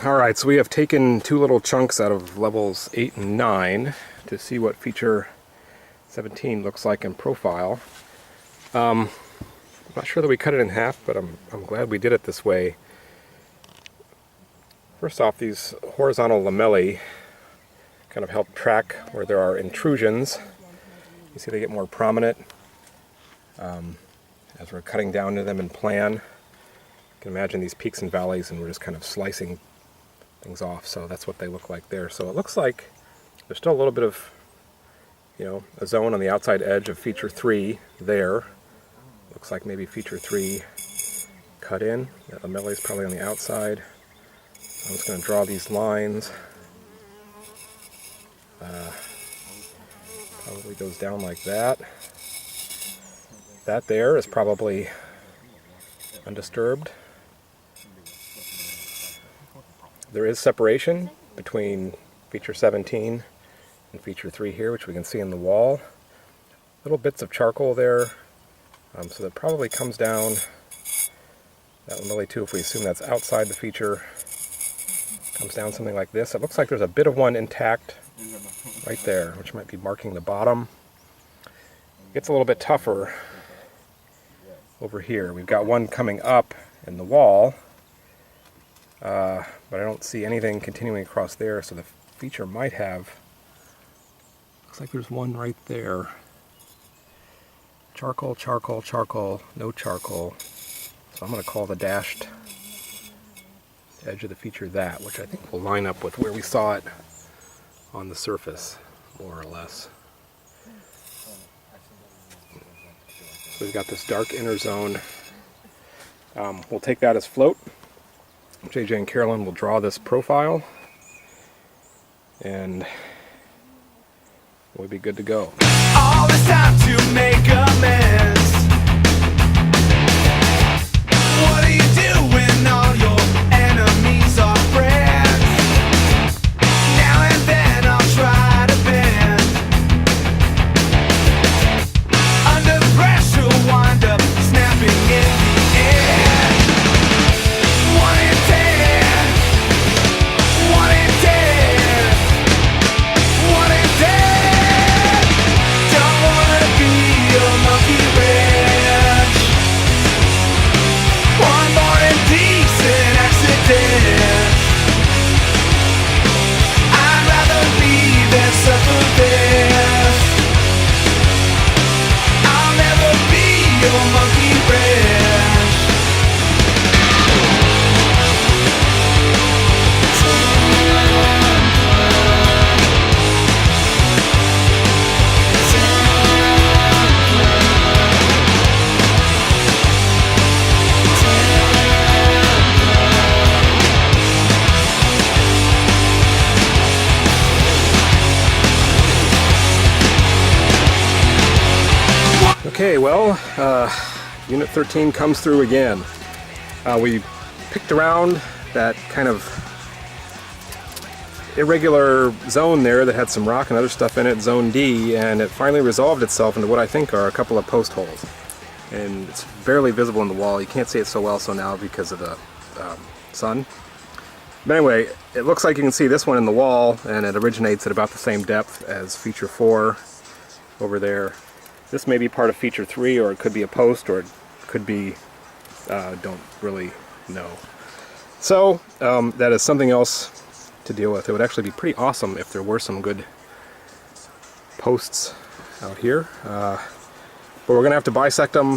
Alright, so we have taken two little chunks out of levels 8 and 9 to see what feature 17 looks like in profile. I'm not sure that we cut it in half, but I'm glad we did it this way. First off, these horizontal lamellae kind of help track where there are intrusions. You see they get more prominent as we're cutting down to them in plan. You can imagine these peaks and valleys, and we're just kind of slicing things off, so that's what they look like there. So it looks like there's still a little bit of, a zone on the outside edge of feature 3 there. Looks like maybe feature 3 cut in. That lamellae is probably on the outside. I'm just going to draw these lines. Probably goes down like that. That there is probably undisturbed. There is separation between feature 17 and feature 3 here, which we can see in the wall. Little bits of charcoal there, so that probably comes down. That one really too, if we assume that's outside the feature, comes down something like this. It looks like there's a bit of one intact right there, which might be marking the bottom. It gets a little bit tougher over here. We've got one coming up in the wall, but I don't see anything continuing across there, so the feature might have, looks like there's one right there. Charcoal, charcoal, charcoal, no charcoal. So I'm going to call the dashed edge of the feature that, which I think will line up with where we saw it on the surface, more or less. So we've got this dark inner zone. We'll take that as float. JJ and Carolyn will draw this profile, and we'll be good to go. All this time to make amends. What do you do when all your enemies are friends? Now and then I'll try to bend. Under pressure, wind up snapping in the end. 1 in 10. 1 in 10. 1 in 10. Don't wanna be a monkey wrench. One more indecent accident. I'd rather leave than suffer this. I'll never be your monkey wrench. Okay, well, Unit 13 comes through again. We picked around that kind of irregular zone there that had some rock and other stuff in it, Zone D, and it finally resolved itself into what I think are a couple of post holes. And it's barely visible in the wall. You can't see it so well so now because of the sun. But anyway, it looks like you can see this one in the wall, and it originates at about the same depth as feature 4 over there. This may be part of feature 3, or it could be a post, or it could be, don't really know. So, that is something else to deal with. It would actually be pretty awesome if there were some good posts out here. But we're going to have to bisect them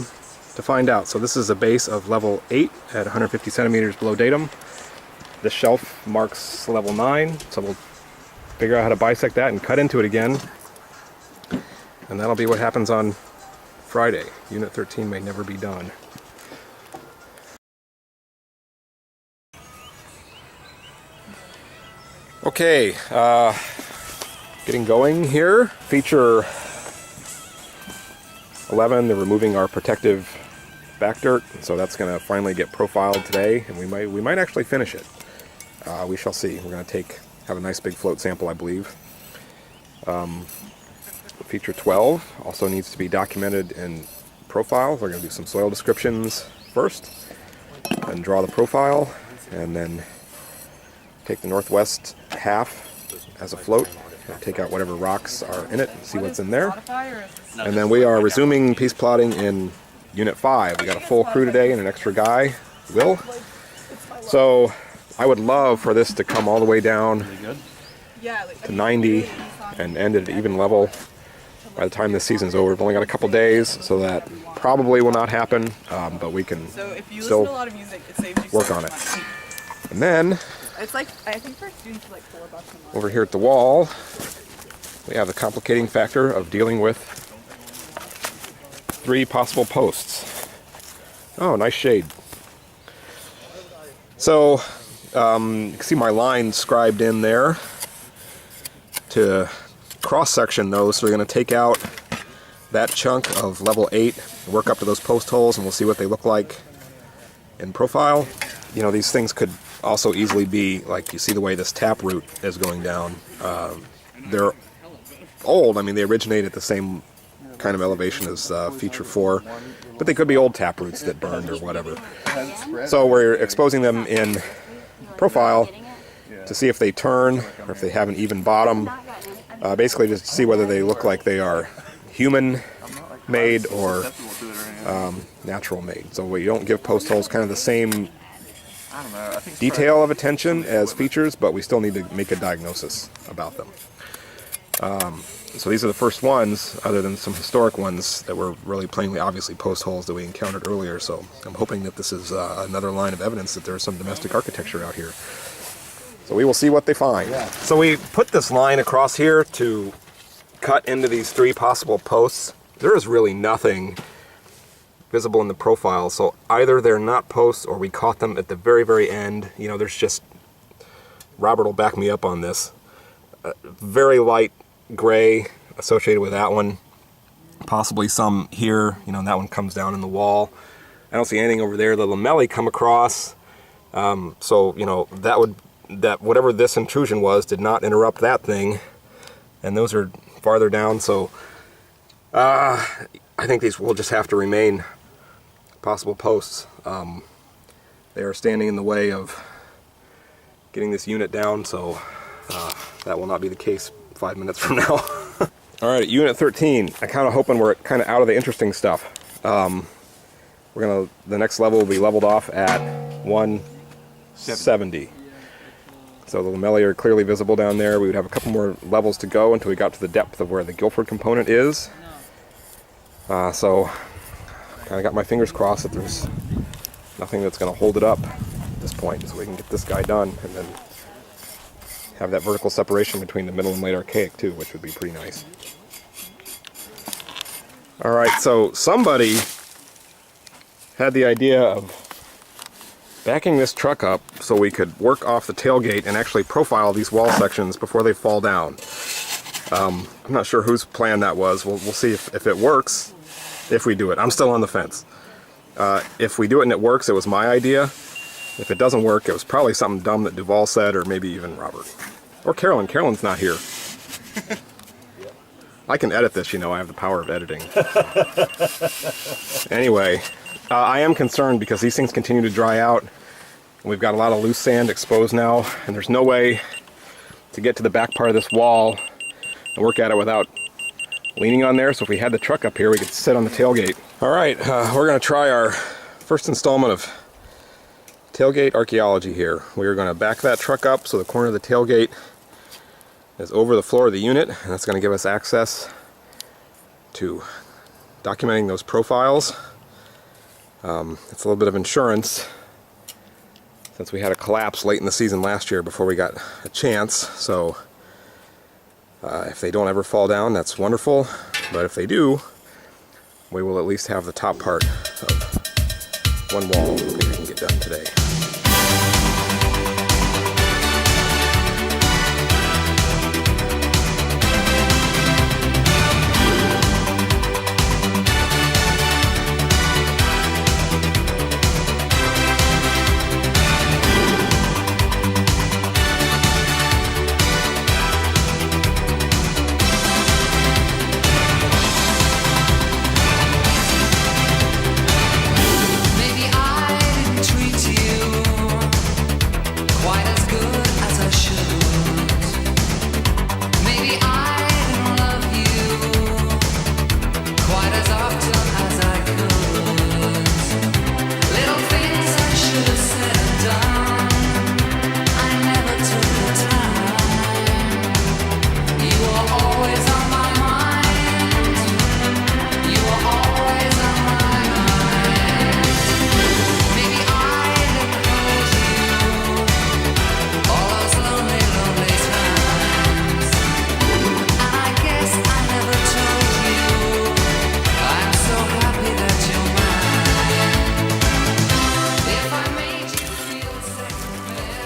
to find out. So this is a base of level 8 at 150 centimeters below datum. The shelf marks level 9, so we'll figure out how to bisect that and cut into it again. And that'll be what happens on Friday. Unit 13 may never be done. Okay, getting going here. Feature 11, they're removing our protective back dirt, so that's going to finally get profiled today, and we might actually finish it. We shall see. We're going to have a nice big float sample, I believe. Feature 12 also needs to be documented in profile. We're going to do some soil descriptions first, and draw the profile, and then take the northwest half as a float, and take out whatever rocks are in it, and see what's in there. And then we are resuming piece plotting in Unit 5. We got a full crew today and an extra guy, Will. So I would love for this to come all the way down to 90 and end at an even level by the time this season's over. We've only got a couple days, so that probably will not happen, but we can still work on it. And then, It's like, I think for students, like $4 a month. over here at the wall, we have the complicating factor of dealing with 3 possible posts. Oh, nice shade. So, you can see my line scribed in there to cross section though, so we're going to take out that chunk of level 8, work up to those post holes, and we'll see what they look like in profile. You know, these things could also easily be, like you see the way this tap root is going down. They're old, I mean they originate at the same kind of elevation as feature 4, but they could be old tap roots that burned or whatever. So we're exposing them in profile to see if they turn or if they have an even bottom. Basically just to see whether they look like they are human made or natural made. So we don't give post holes kind of the same detail of attention as features, but we still need to make a diagnosis about them. So these are the first ones, other than some historic ones that were really plainly obviously post holes that we encountered earlier. So I'm hoping that this is another line of evidence that there's some domestic architecture out here. So we will see what they find. So we put this line across here to cut into these 3 possible posts. There is really nothing visible in the profile, so either they're not posts or we caught them at the very, very end. You know, there's just, Robert will back me up on this, very light gray associated with that one, possibly some here, you know, and that one comes down in the wall. I don't see anything over there. The lamellae come across, so you know that whatever this intrusion was did not interrupt that thing, and those are farther down. So I think these will just have to remain possible posts. They are standing in the way of getting this unit down, so that will not be the case 5 minutes from now. Alright, unit 13. I'm kind of hoping we're kind of out of the interesting stuff. The next level will be leveled off at 170. So the lamellae are clearly visible down there. We would have a couple more levels to go until we got to the depth of where the Guilford component is. So kind of got my fingers crossed that there's nothing that's going to hold it up at this point, so we can get this guy done and then have that vertical separation between the middle and late Archaic too, which would be pretty nice. Alright, so somebody had the idea of backing this truck up so we could work off the tailgate and actually profile these wall sections before they fall down. I'm not sure whose plan that was. We'll see if it works, if we do it. I'm still on the fence. If we do it and it works, it was my idea. If it doesn't work, it was probably something dumb that Duval said, or maybe even Robert. Or Carolyn. Carolyn's not here. I can edit this, you know, I have the power of editing. Anyway, I am concerned because these things continue to dry out. And we've got a lot of loose sand exposed now, and there's no way to get to the back part of this wall and work at it without leaning on there. So if we had the truck up here, we could sit on the tailgate. Alright, we're going to try our first installment of tailgate archaeology here. We are going to back that truck up so the corner of the tailgate is over the floor of the unit, and that's going to give us access to documenting those profiles. It's a little bit of insurance since we had a collapse late in the season last year before we got a chance. So if they don't ever fall down, that's wonderful, but if they do, we will at least have the top part of one wall that we can get done today.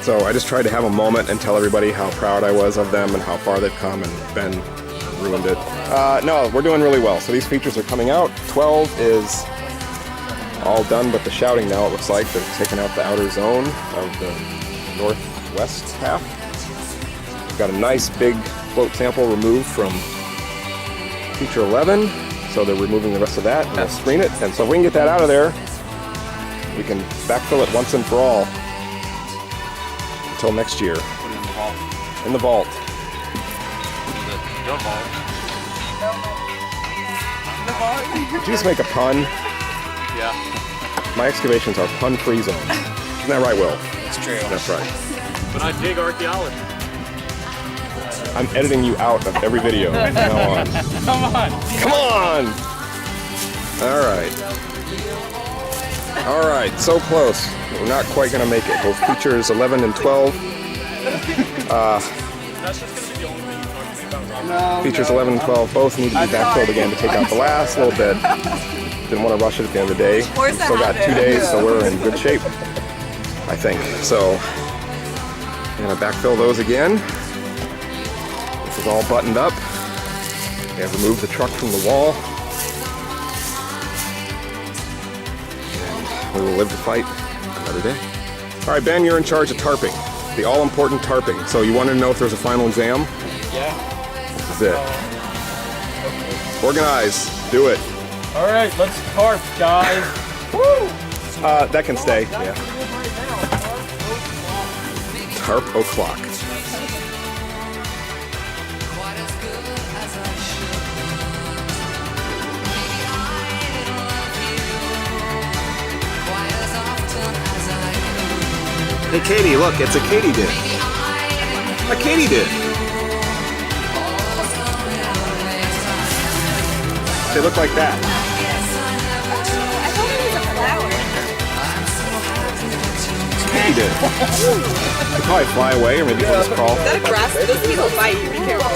So I just tried to have a moment and tell everybody how proud I was of them and how far they've come and been ruined it. No, we're doing really well. So these features are coming out. 12 is all done but the shouting now, it looks like. They're taking out the outer zone of the northwest half. We've got a nice big float sample removed from feature 11. So they're removing the rest of that and they'll screen it. And so if we can get that out of there, we can backfill it once and for all until next year. Put it in the vault. In the vault. Your vault. Did you just make a pun? Yeah. My excavations are pun-free zones. Isn't that right, Will? It's true. That's right. But I dig archaeology. I'm editing you out of every video from now on. Come on. Come on! All right, so close. We're not quite gonna make it. Both features 11 and 12. That's just going to be the only thing you talk to me about. Features 11 and 12 both need to be backfilled again to take out the last little bit. Didn't want to rush it at the end of the day. course that Still got 2 days, so we're in good shape, I think. So, I'm gonna backfill those again. This is all buttoned up. We have removed the truck from the wall. And we will live to fight another day. All right, Ben, you're in charge of tarping. The all-important tarping. So you wanted to know if there's a final exam? Yeah. This is it. Organize. Do it. All right, let's tarp, guys. Woo! That can stay, yeah. Tarp o'clock. Hey Katie, look, it's a katydid. A katydid. They look like that. I thought it was a flower. Katydid. They probably fly away, or maybe they'll just crawl. Is that a grass? Those things will bite you. Be careful.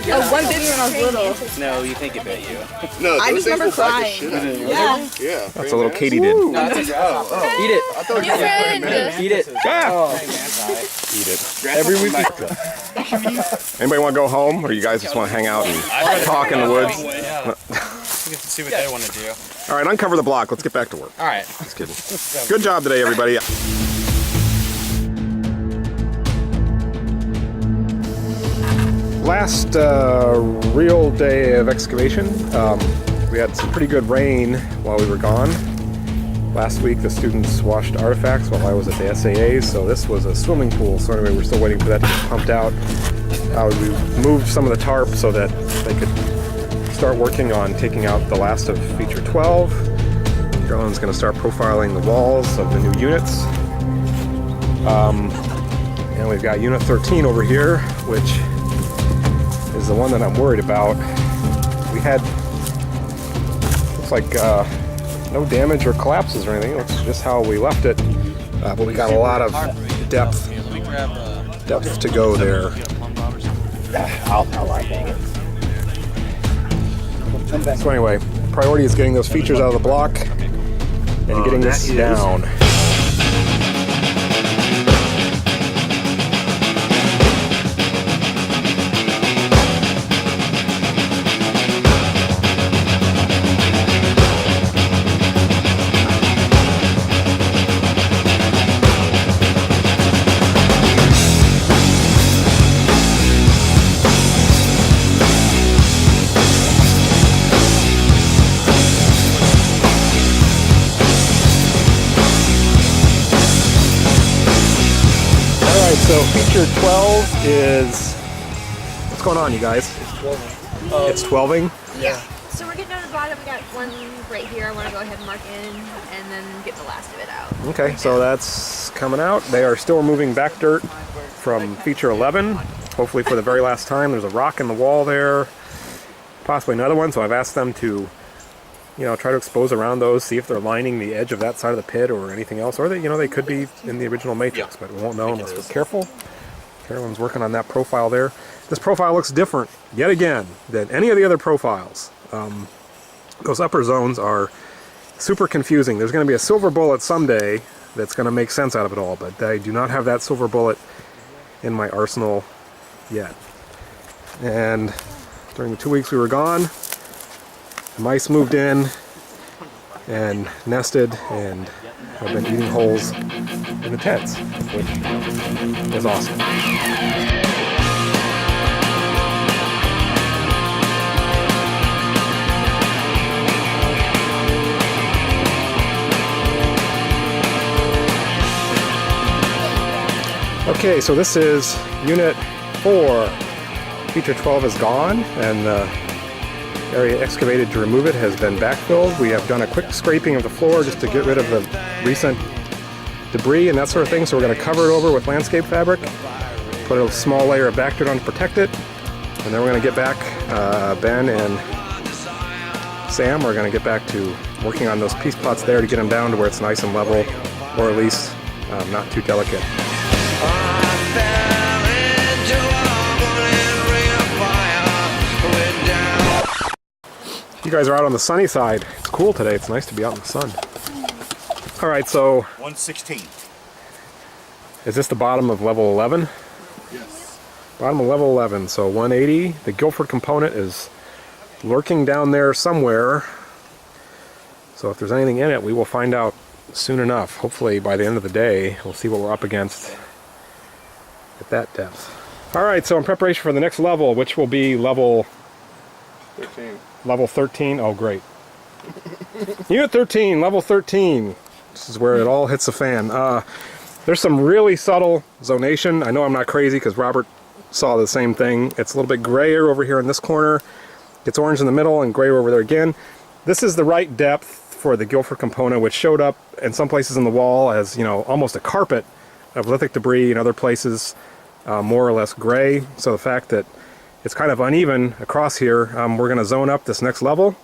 Oh, one bit me when I was little. No, you think it bit you. No, I those just remember things will bite the crying. shit out of you. Yeah. Yeah. That's a little katydid. Eat it. Your friend. Eat it. Ah! Eat it. Every week. Anybody want to go home, or you guys just want to hang out and talk in the woods? We get to see what they want to do. All right, uncover the block. Let's get back to work. All right. Just kidding. Good job today, everybody. Last real day of excavation, we had some pretty good rain while we were gone. Last week the students washed artifacts while I was at the SAA, so this was a swimming pool. So anyway, we're still waiting for that to get pumped out. We moved some of the tarp so that they could start working on taking out the last of feature 12. Carolyn's going to start profiling the walls of the new units. And we've got unit 13 over here, which is the one that I'm worried about. We had, looks like no damage or collapses or anything. It looks just how we left it. But we got a lot of depth to go there. I'll hang it. So anyway, priority is getting those features out of the block and getting this down. So feature 12 is, what's going on, you guys? It's 12ing? Yeah. So we're getting down to the bottom. We got one right here. I want to go ahead and mark in and then get the last of it out. Okay, so that's coming out. They are still removing back dirt from feature 11. Hopefully for the very last time. There's a rock in the wall there, possibly another one. So I've asked them to, try to expose around those, see if they're lining the edge of that side of the pit or anything else. Or they could be in the original matrix, but we won't know unless we're careful. Carolyn's working on that profile there. This profile looks different, yet again, than any of the other profiles. Those upper zones are super confusing. There's going to be a silver bullet someday that's going to make sense out of it all, but I do not have that silver bullet in my arsenal yet. And during the 2 weeks we were gone. The mice moved in and nested and have been eating holes in the tents, which is awesome. Okay, so this is Unit 4. Feature 12 is gone, and the area excavated to remove it has been backfilled. We have done a quick scraping of the floor just to get rid of the recent debris and that sort of thing, so we're going to cover it over with landscape fabric, put a small layer of back dirt on to protect it, and then we're going to get back, Ben and Sam are going to get back to working on those piece plots there to get them down to where it's nice and level, or at least not too delicate. You guys are out on the sunny side. It's cool today. It's nice to be out in the sun. All right, so 116. is this the bottom of level 11? Yes. Bottom of level 11, so 180. The Guilford component is lurking down there somewhere. So if there's anything in it, we will find out soon enough. Hopefully by the end of the day, we'll see what we're up against at that depth. All right, so in preparation for the next level, which will be level 13. Level 13. Oh, great. Unit 13, level 13. This is where it all hits the fan. There's some really subtle zonation. I know I'm not crazy because Robert saw the same thing. It's a little bit grayer over here in this corner. It's orange in the middle and grayer over there again. This is the right depth for the Guilford component, which showed up in some places in the wall as, you know, almost a carpet of lithic debris, in other places more or less gray. So the fact that it's kind of uneven across here, we're going to zone up this next level,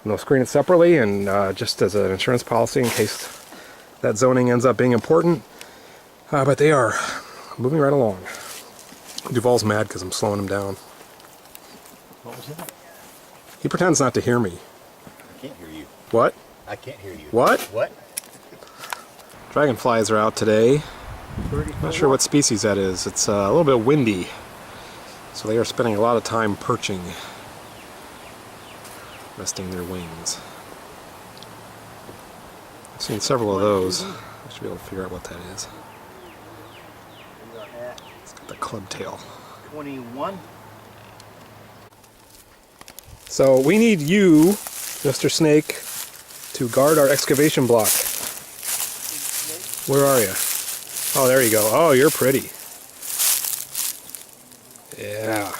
and we'll screen it separately, and just as an insurance policy in case that zoning ends up being important. But they are moving right along. Duval's mad because I'm slowing him down. What was that? He pretends not to hear me. I can't hear you. What? I can't hear you. What? What? Dragonflies are out today. Not sure what species that is. It's a little bit windy. So they are spending a lot of time perching, resting their wings. I've seen several of those. I should be able to figure out what that is. It's got the club tail. 21. So we need you, Mr. Snake, to guard our excavation block. Where are you? Oh, there you go. Oh, you're pretty. Yeah.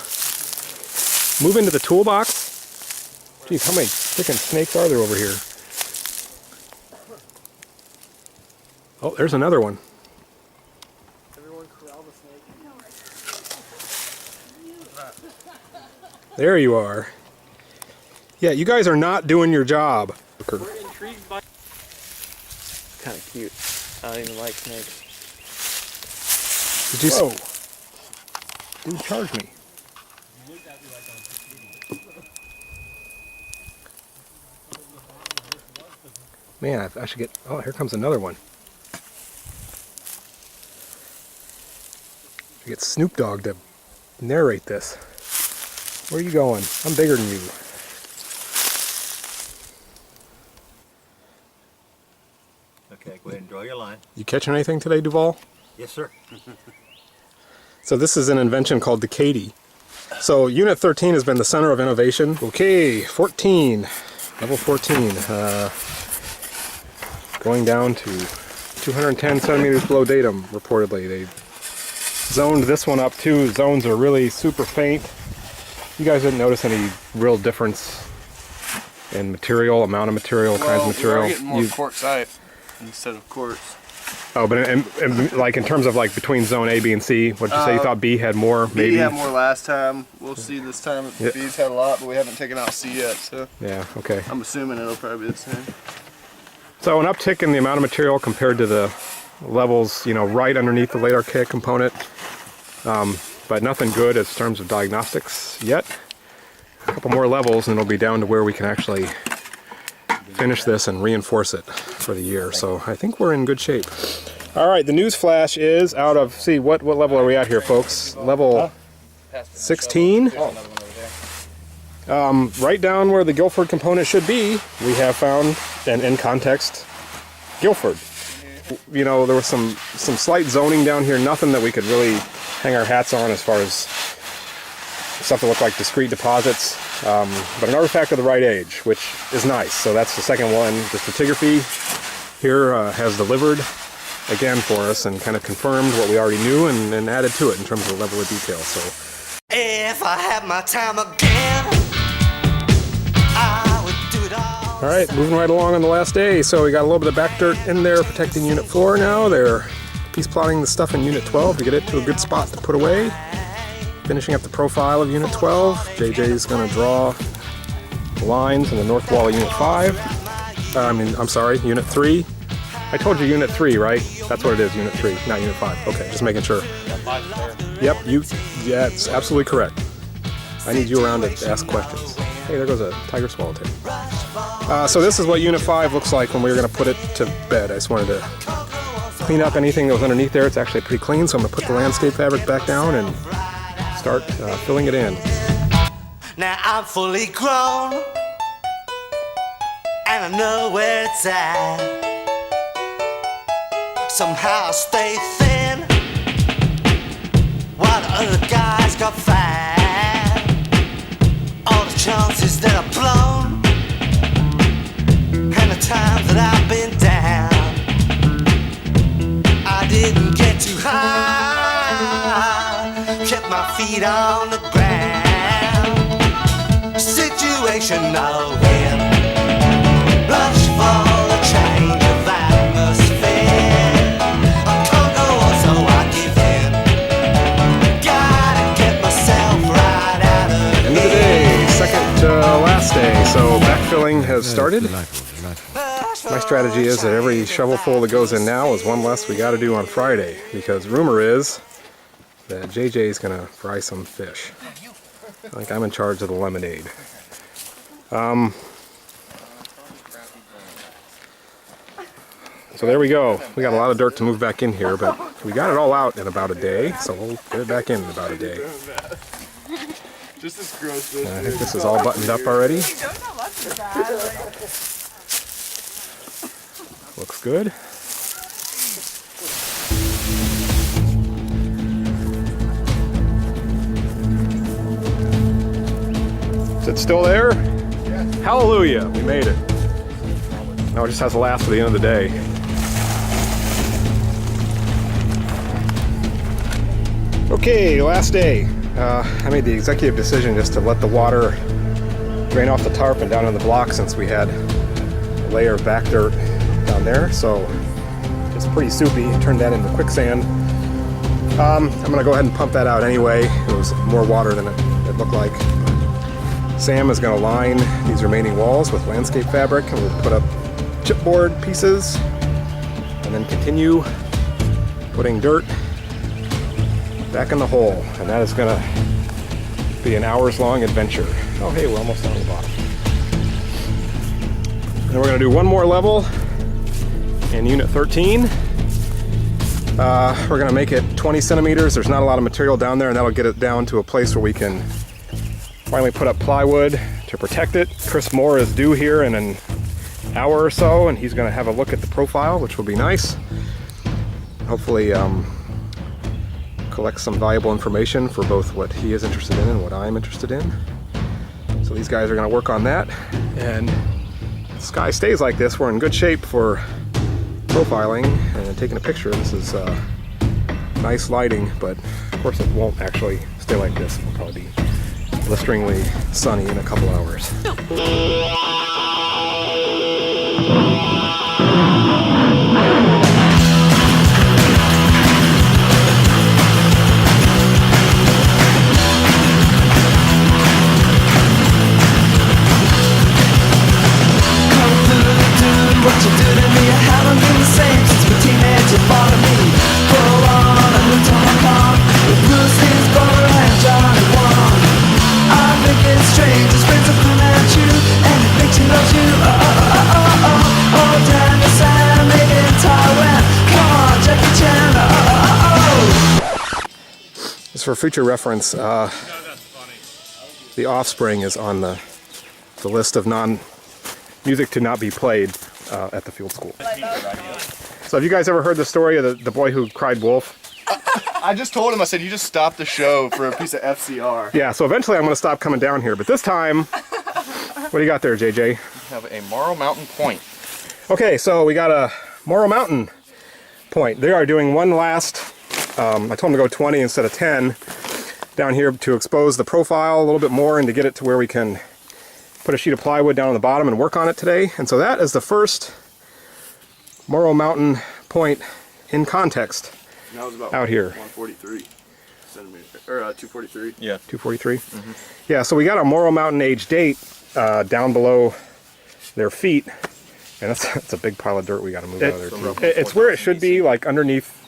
Move into the toolbox. Geez, how many freaking snakes are there over here? Oh, there's another one. Everyone corral the snake. There you are. Yeah, you guys are not doing your job. We're intrigued by. Kind of cute. I don't even like snakes. Did you? Whoa. Dude, charge me. Man, I should get... Oh, here comes another one. I get Snoop Dogg to narrate this. Where are you going? I'm bigger than you. Okay, go ahead and draw your line. You catching anything today, Duval? Yes, sir. So this is an invention called Decady. So Unit 13 has been the center of innovation. Okay, 14, level 14. Going down to 210 centimeters below datum, reportedly. They zoned this one up too. Zones are really super faint. You guys didn't notice any real difference in material, amount of material, kinds of material? We're getting more quartzite instead of quartz. Oh, but like in terms of like between zone A, B, and C, what did you say? You thought B had more? Maybe. B had more last time. We'll see this time. Yep. B's had a lot, but we haven't taken out C yet, so Yeah. Okay. I'm assuming it'll probably be the same. So an uptick in the amount of material compared to the levels, you know, right underneath the late archaic component, but nothing good in terms of diagnostics yet. A couple more levels, and it'll be down to where we can actually finish this and reinforce it for the year. So I think we're in good shape. All right, the news flash is out of, see, what level are we at here, folks? Level 16? Right down where the Guilford component should be, we have found an in context Guilford. You know, there was some slight zoning down here, nothing that we could really hang our hats on as far as stuff that looked like discrete deposits, but an artifact of the right age, which is nice. So that's the second one. The stratigraphy here has delivered again for us and kind of confirmed what we already knew and added to it in terms of the level of detail. So If I had my time again, I would do it all. all right, moving right along on the last day. So we got a little bit of back dirt in there protecting Unit 4 now. They're piece plotting the stuff in Unit 12 to get it to a good spot to put away. Finishing up the profile of Unit 12. JJ's going to draw the lines in the north wall of Unit 5. I'm sorry, Unit 3. I told you Unit 3, right? That's what it is, Unit 3, not Unit 5. Okay, just making sure. Yep, yeah, it's absolutely correct. I need you around to ask questions. Hey, there goes a tiger swallowtail. So this is what Unit 5 looks like when we were going to put it to bed. I just wanted to clean up anything that was underneath there. It's actually pretty clean, so I'm going to put the landscape fabric back down and start filling it in. Now I'm fully grown, and I know where it's at. Somehow I stay thin, while the other guys got fat. All the chances that I've blown, and the times that I've been down, I didn't get too high, kept my feet on the ground. Situation no win, rush for a change of atmosphere. I can't go on, so I give in. Gotta get myself right out of End of the day, second to last day. So backfilling has started. My strategy is that every shovelful that goes in now is one less we got to do on Friday, because rumor is that JJ's gonna fry some fish. I think I'm in charge of the lemonade. So there we go. We got a lot of dirt to move back in here, but we got it all out in about a day, so we'll get it back in about a day. Just as gross. I think this is all buttoned up already. Looks good. Is it still there? Yes. Hallelujah, we made it. Now it just has to last for the end of the day. Okay, last day. I made the executive decision just to let the water drain off the tarp and down on the block, since we had a layer of back dirt down there, so it's pretty soupy. Turned that into quicksand. I'm gonna go ahead and pump that out anyway. It was more water than it looked like. Sam is gonna line these remaining walls with landscape fabric, and we'll put up chipboard pieces and then continue putting dirt back in the hole, and that is gonna be an hours-long adventure. Oh hey, we're almost down the bottom. And we're gonna do one more level in Unit 13. We're gonna make it 20 centimeters. There's not a lot of material down there, and that'll get it down to a place where we can finally put up plywood to protect it. Chris Moore is due here in an hour or so, and he's gonna have a look at the profile, which will be nice. Hopefully collect some valuable information for both what he is interested in and what I'm interested in. So these guys are going to work on that, and if the sky stays like this, we're in good shape for profiling and taking a picture. This is nice lighting, but of course it won't actually stay like this. It'll probably be blisteringly sunny in a couple hours. What you do to me, I haven't been the same since my teenager bought me. Pull on, I moved to Hong Kong with Bruce's brother and Johnny Wong. I think it's strange, his friends are coming at you, and it makes you love you. Oh, oh, oh, oh, oh, oh, damn, the sound made in Taiwan. Come on, Jackie Chan, oh, oh, oh, oh. Just for future reference, The Offspring is on the list of music to not be played at the field school. So have you guys ever heard the story of the boy who cried wolf? I just told him, I said, you just stopped the show for a piece of FCR. Yeah, so eventually I'm going to stop coming down here, but this time, what do you got there, JJ? We have a Morrow Mountain point. Okay, so we got a Morrow Mountain point. They are doing one last, I told them to go 20 instead of 10 down here to expose the profile a little bit more and to get it to where we can put a sheet of plywood down on the bottom and work on it today. And so that is the first Morrow Mountain point in context. That was about out here. 143 centimeters, or 243. Yeah. 243? Yeah, so we got a Morrow Mountain age date down below their feet. And that's a big pile of dirt we got to move out of there too. It's where it should be, like underneath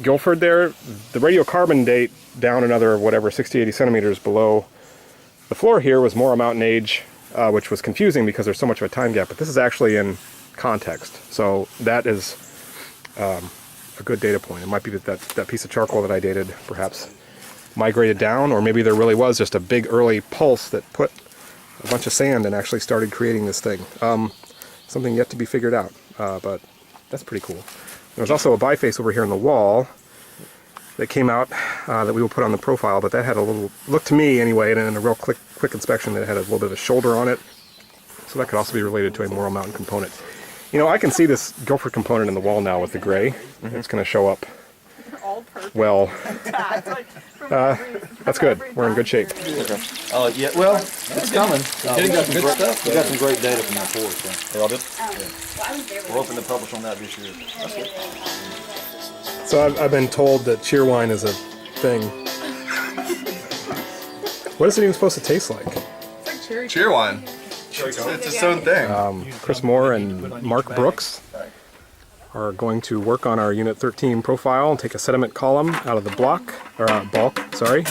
Guilford there. The radiocarbon date down another, whatever, 60, 80 centimeters below the floor here was Morrow Mountain age, which was confusing because there's so much of a time gap. But this is actually in context. So that is a good data point. It might be that piece of charcoal that I dated perhaps migrated down, or maybe there really was just a big early pulse that put a bunch of sand and actually started creating this thing. Something yet to be figured out, but that's pretty cool. There's also a biface over here on the wall that came out that we will put on the profile, but that had a little, look to me anyway, and in a real quick inspection, that it had a little bit of a shoulder on it. So that could also be related to a Morrow Mountain component. You know, I can see this Guilford component in the wall now with the gray. It's going to show up well. That's good. We're in good shape. Yeah, well, it's coming. We got some good stuff. We got some great data from that course. So. They all did? We're hoping to publish on that this year. That's good. So I've been told that cheerwine is a thing. What is it even supposed to taste like? Cheerwine. It's its own thing. Chris Moore and Mark Brooks are going to work on our Unit 13 profile and take a sediment column out of the bulk, sorry.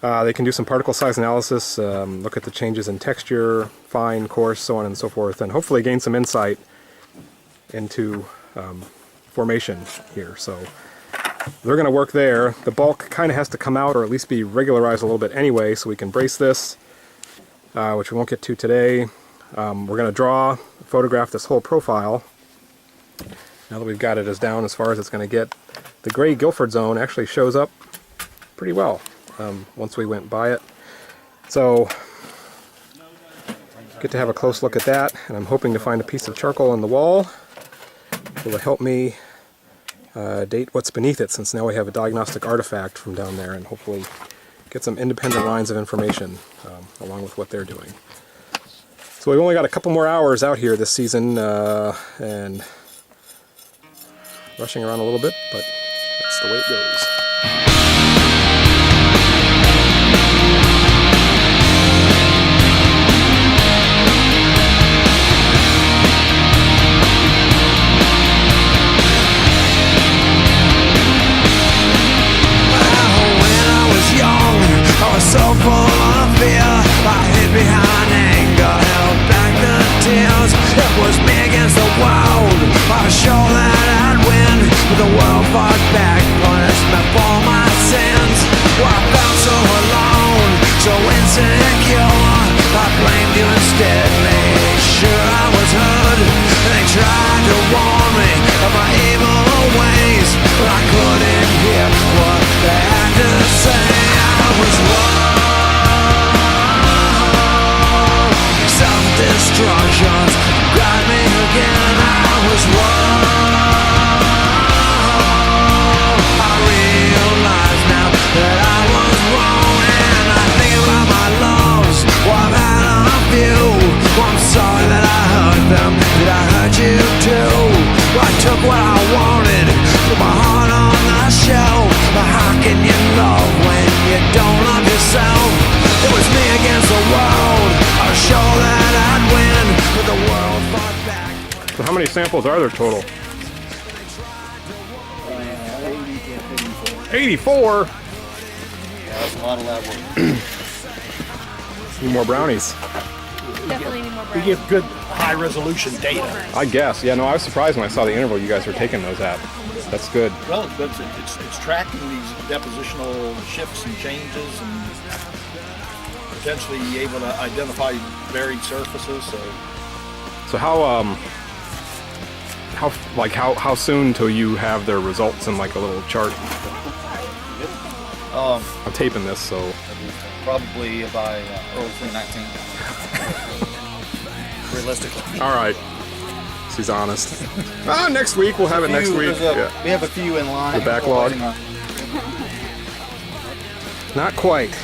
They can do some particle size analysis, look at the changes in texture, fine, coarse, so on and so forth, and hopefully gain some insight into formation here. So they're going to work there. The bulk kind of has to come out, or at least be regularized a little bit anyway, so we can brace this, which we won't get to today. We're going to photograph this whole profile. Now that we've got it as down as far as it's going to get, the gray Guilford zone actually shows up pretty well once we went by it. So get to have a close look at that, and I'm hoping to find a piece of charcoal on the wall that will help me date what's beneath it, since now we have a diagnostic artifact from down there, and hopefully get some independent lines of information along with what they're doing. So we've only got a couple more hours out here this season, and rushing around a little bit, but that's the way it goes. I was so full of fear, I hid behind anger, held back the tears. It was me against the world, I was sure that I'd win, but the world fought back, punished me for my sins. Well, I felt so alone, so insecure, I blamed you instead, made sure I was heard. They tried to warn me of my evil ways, but I couldn't hear what they had to say. I was wrong. Self-destruction's got me again. I was wrong. I realize now that I was wrong, and I think about my loves. Well, I've had a few. Well, I'm sorry that I hurt them. Did I hurt you too? Well, I took what I wanted, put my heart on the shelf. But how can you love when you don't love yourself? It was me against the world. I was sure that I'd win, but the world fought back. So how many samples are there total? 84? That's a lot of lab work. Need more brownies. Definitely need more We bread. give good high-resolution data. I guess. Yeah, no, I was surprised when I saw the interval you guys were taking those at. That's good. Well, it's tracking these depositional shifts and changes, and potentially able to identify buried surfaces. So how soon till you have their results in like a little chart? I'm taping this, so Probably by early 2019. Realistically. all right. She's honest. Next week we'll have it next week. Yeah. We have a few in line. The backlog. Not quite.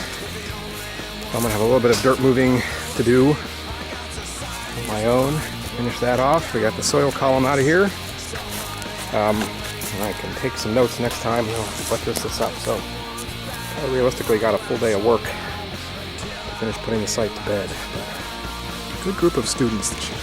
I'm gonna have a little bit of dirt moving to do on my own. Finish that off. We got the soil column out of here. And I can take some notes next time. We'll buttress this up. So I realistically got a full day of work to finish putting the site to bed. Good group of students this year.